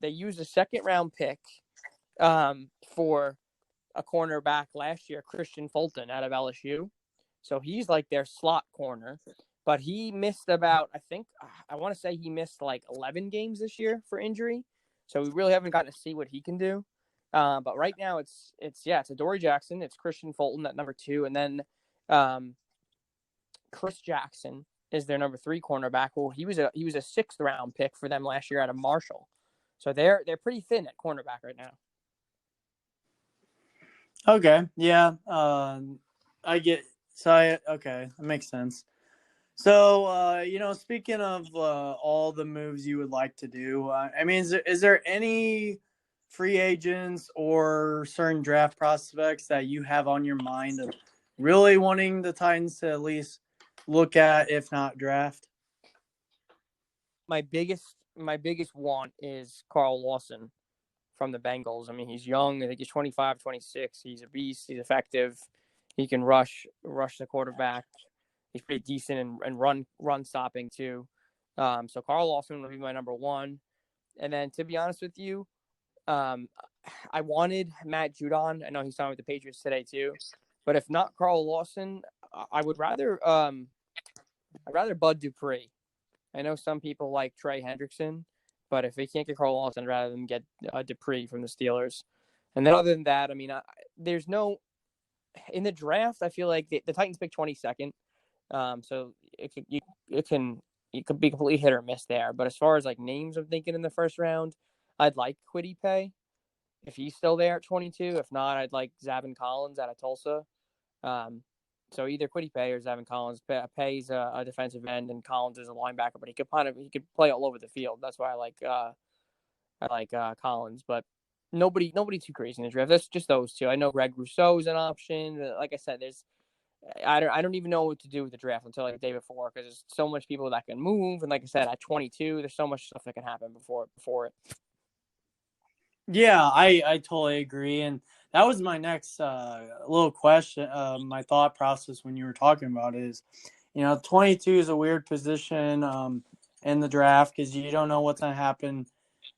they used a second-round pick for a cornerback last year, Christian Fulton out of LSU. So he's like their slot corner. But he missed I want to say he missed like 11 games this year for injury. So we really haven't gotten to see what he can do. But right now it's Adoree Jackson. It's Christian Fulton at number 2. And then Chris Jackson is their number 3 cornerback. Well, he was a 6th round pick for them last year out of Marshall. So they're pretty thin at cornerback right now. Okay. Yeah. Okay. That makes sense. So, speaking of all the moves you would like to do, is there any free agents or certain draft prospects that you have on your mind of really wanting the Titans to at least look at, if not draft? My biggest want is Carl Lawson from the Bengals. He's young. I think he's 25, 26. He's a beast. He's effective. He can rush the quarterback. He's pretty decent and run stopping too. So Carl Lawson would be my number 1. And then to be honest with you, I wanted Matt Judon. I know he signed with the Patriots today too. But if not Carl Lawson, I would rather I'd rather Bud Dupree. I know some people like Trey Hendrickson, but if they can't get Carl Lawson, I'd rather them get Dupree from the Steelers. And then other than that, I mean, there's no in the draft. I feel like the Titans pick 22nd, so it could be completely hit or miss there. But as far as like names, I'm thinking in the first round, I'd like Kwity Paye if he's still there at 22. If not, I'd like Zavin Collins out of Tulsa. So either Kwity Paye or Zavin Collins. Paye's a defensive end, and Collins is a linebacker, but he could play all over the field. That's why I like Collins, but nobody too crazy in the draft. That's just those two. I know Greg Rousseau is an option. Like I said, I don't even know what to do with the draft until like the day before because there's so much people that can move, and like I said, at 22, there's so much stuff that can happen before it. Yeah, I totally agree, and that was my next little question. My thought process when you were talking about it is, 22 is a weird position in the draft because you don't know what's gonna happen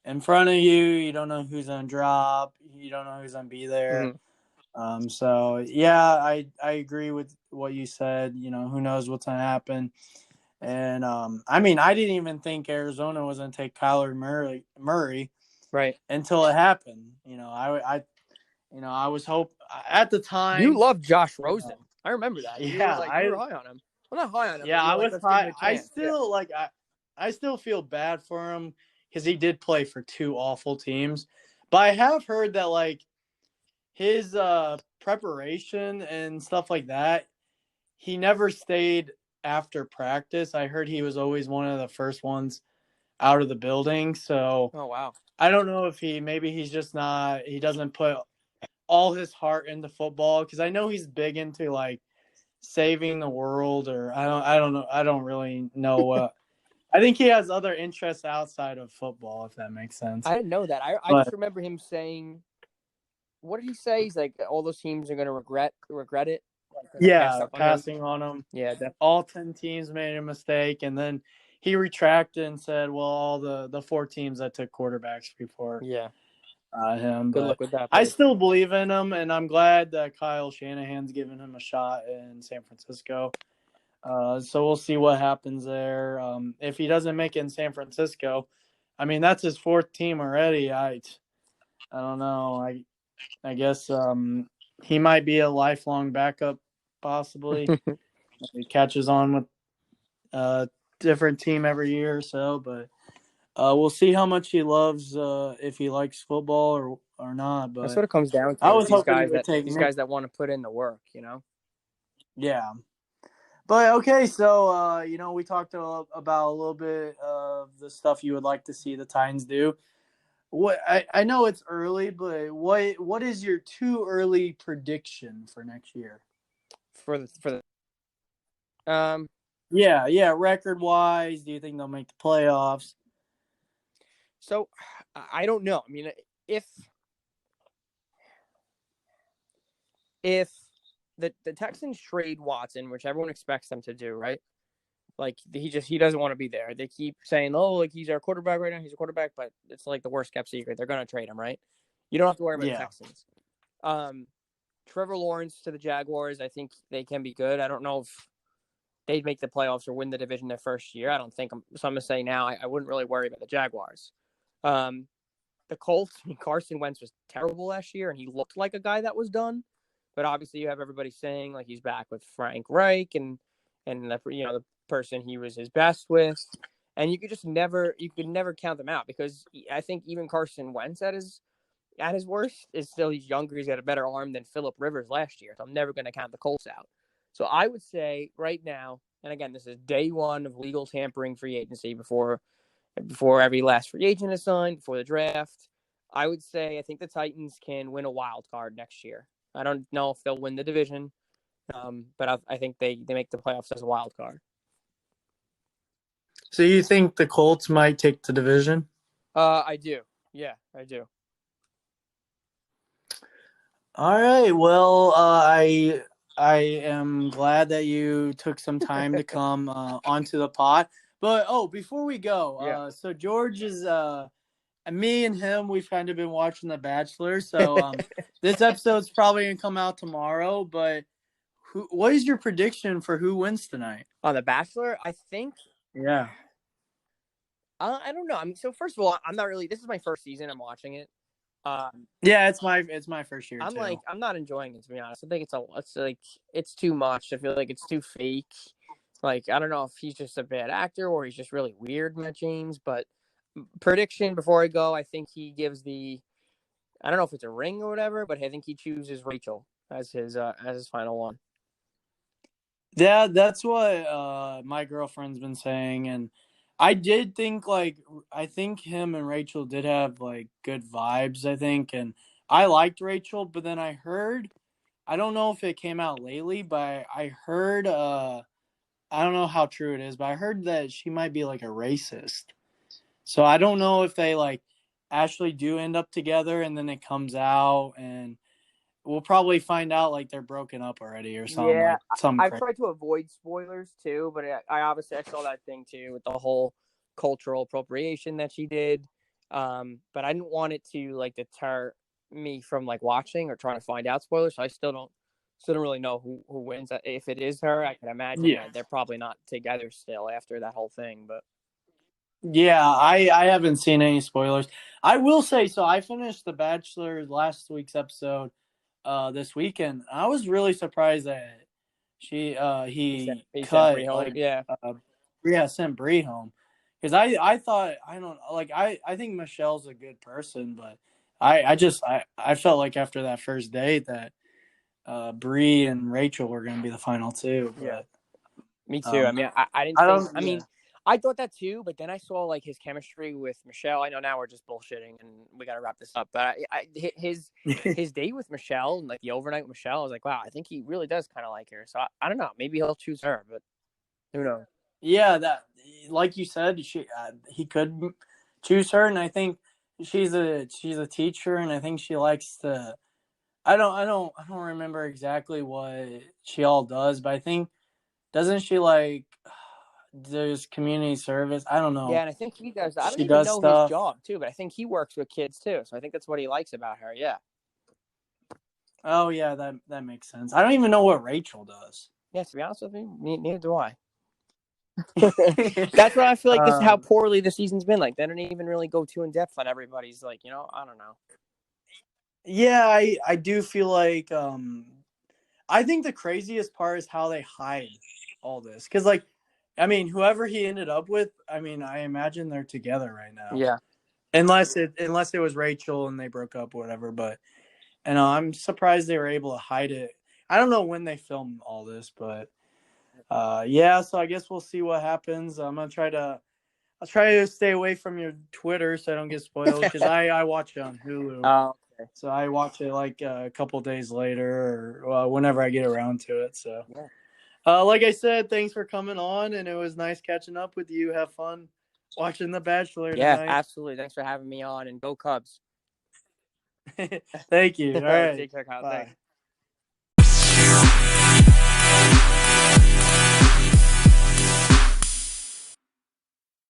in front of you. You don't know who's gonna drop. You don't know who's gonna be there. So yeah, I agree with what you said. Who knows what's gonna happen. And I mean, I didn't even think Arizona was gonna take Kyler Murray. Right. Until it happened. I was at the time. You loved Josh Rosen. I remember that. Yeah, you were high on him. Well, not high on him. Yeah, I was high. I still feel bad for him because he did play for two awful teams. But I have heard that like his preparation and stuff like that, he never stayed after practice. I heard he was always one of the first ones out of the building. So oh wow. I don't know if he doesn't put all his heart into football because I know he's big into like saving the world or I don't know. I don't really know what. I think he has other interests outside of football, if that makes sense. I didn't know that. I just remember him saying, what did he say? He's like, all those teams are going to regret it. Yeah, passing on him. Yeah, definitely. All 10 teams made a mistake, and then he retracted and said, well, all the 4 teams that took quarterbacks before him. Good luck with that. I still believe in him, and I'm glad that Kyle Shanahan's given him a shot in San Francisco. So we'll see what happens there. If he doesn't make it in San Francisco, I mean, that's his 4th team already. I don't know. I guess he might be a lifelong backup, possibly. He catches on with a different team every year or so, but we'll see how much he loves if he likes football or not. But that's what it comes down to. I was these guys that want to put in the work, Yeah. But okay, so we talked about a little bit of the stuff you would like to see the Titans do. What I know it's early, but what is your too early prediction for next year? For the record wise, do you think they'll make the playoffs? So I don't know. I mean, if the Texans trade Watson, which everyone expects them to do, right? Like he doesn't want to be there. They keep saying, "Oh, like he's our quarterback right now. He's a quarterback," but it's like the worst kept secret. They're going to trade him, right? You don't have to worry about the Texans. Trevor Lawrence to the Jaguars, I think they can be good. I don't know if they'd make the playoffs or win the division their first year. I don't think. So I'm going to say now I wouldn't really worry about the Jaguars. The Colts, Carson Wentz was terrible last year, and he looked like a guy that was done. But obviously, you have everybody saying like he's back with Frank Reich and the person he was his best with, and you could never count them out because I think even Carson Wentz at his worst is still he's younger. He's got a better arm than Phillip Rivers last year. So I'm never going to count the Colts out. So I would say right now, and again, this is day one of legal tampering free agency before every last free agent is signed, before the draft. I would say I think the Titans can win a wild card next year. I don't know if they'll win the division, but I think they make the playoffs as a wild card. So you think the Colts might take the division? I do. Yeah, I do. All right. Well, I am glad that you took some time to come onto the pod. But before we go, so George is me and him. We've kind of been watching The Bachelor. So this episode's probably gonna come out tomorrow. But What is your prediction for who wins tonight? On The Bachelor, I think. Yeah. I don't know. I mean, so first of all, I'm not really. This is my first season. I'm watching it. Yeah, it's my first year too. I'm not enjoying it, to be honest. I think it's too much. I feel like it's too fake. Like, I don't know if he's just a bad actor or he's just really weird, Matt James. But prediction before I go, I think he gives I don't know if it's a ring or whatever, but I think he chooses Rachel as his final one. Yeah, that's what my girlfriend's been saying, and I did think I think him and Rachel did have like good vibes, I think, and I liked Rachel, but then I heard, I don't know if it came out lately, but I heard I don't know how true it is, but I heard that she might be like a racist. So I don't know if they like actually do end up together and then it comes out, and we'll probably find out like they're broken up already or something. Yeah, I've Crazy. tried to avoid spoilers too, but I obviously saw that thing too with the whole cultural appropriation that she did. But I didn't want it to like deter me from like watching or trying to find out spoilers. So I still don't really know who wins. If it is her, I can imagine that they're probably not together still after that whole thing. But yeah, I haven't seen any spoilers. I will say, so I finished The Bachelor last week's episode this weekend. I was really surprised that he cut sent home. sent Bree home, because I thought, I don't like, I think Michelle's a good person, but I felt like after that first date that Bree and Rachel were going to be the final two. But, yeah, me too. I mean, I didn't. I mean, I thought that too, but then I saw like his chemistry with Michelle. I know now we're just bullshitting and we got to wrap this up. But his date with Michelle and like the overnight with Michelle, I was like, wow, I think he really does kind of like her. So I don't know, maybe he'll choose her, but who knows? Yeah, that, like you said, he could choose her, and I think she's a teacher, and I think she likes to. I don't remember exactly what she all does, but I think, doesn't she like there's community service? I don't know. Yeah, and I think he does. I don't She even does know stuff. his job too, but I think he works with kids too. So I think that's what he likes about her. Yeah. Oh yeah, that makes sense. I don't even know what Rachel does. Yeah, to be honest with you, neither do I. That's what I feel like. This is how poorly the season's been. Like, they don't even really go too in depth on everybody's. Like, I don't know. Yeah, I do feel like I think the craziest part is how they hide all this, because like, I mean, whoever he ended up with, I mean, I imagine they're together right now. Yeah. Unless it was Rachel and they broke up or whatever, but I'm surprised they were able to hide it. I don't know when they filmed all this, but yeah, so I guess we'll see what happens. I'll try to stay away from your Twitter so I don't get spoiled, because I watch it on Hulu. Oh, okay. So I watch it like a couple days later or whenever I get around to it. So, like I said, thanks for coming on, and it was nice catching up with you. Have fun watching The Bachelor tonight. Yeah, absolutely. Thanks for having me on, and go Cubs. Thank you. All right. Take care, Kyle. Bye. Thanks.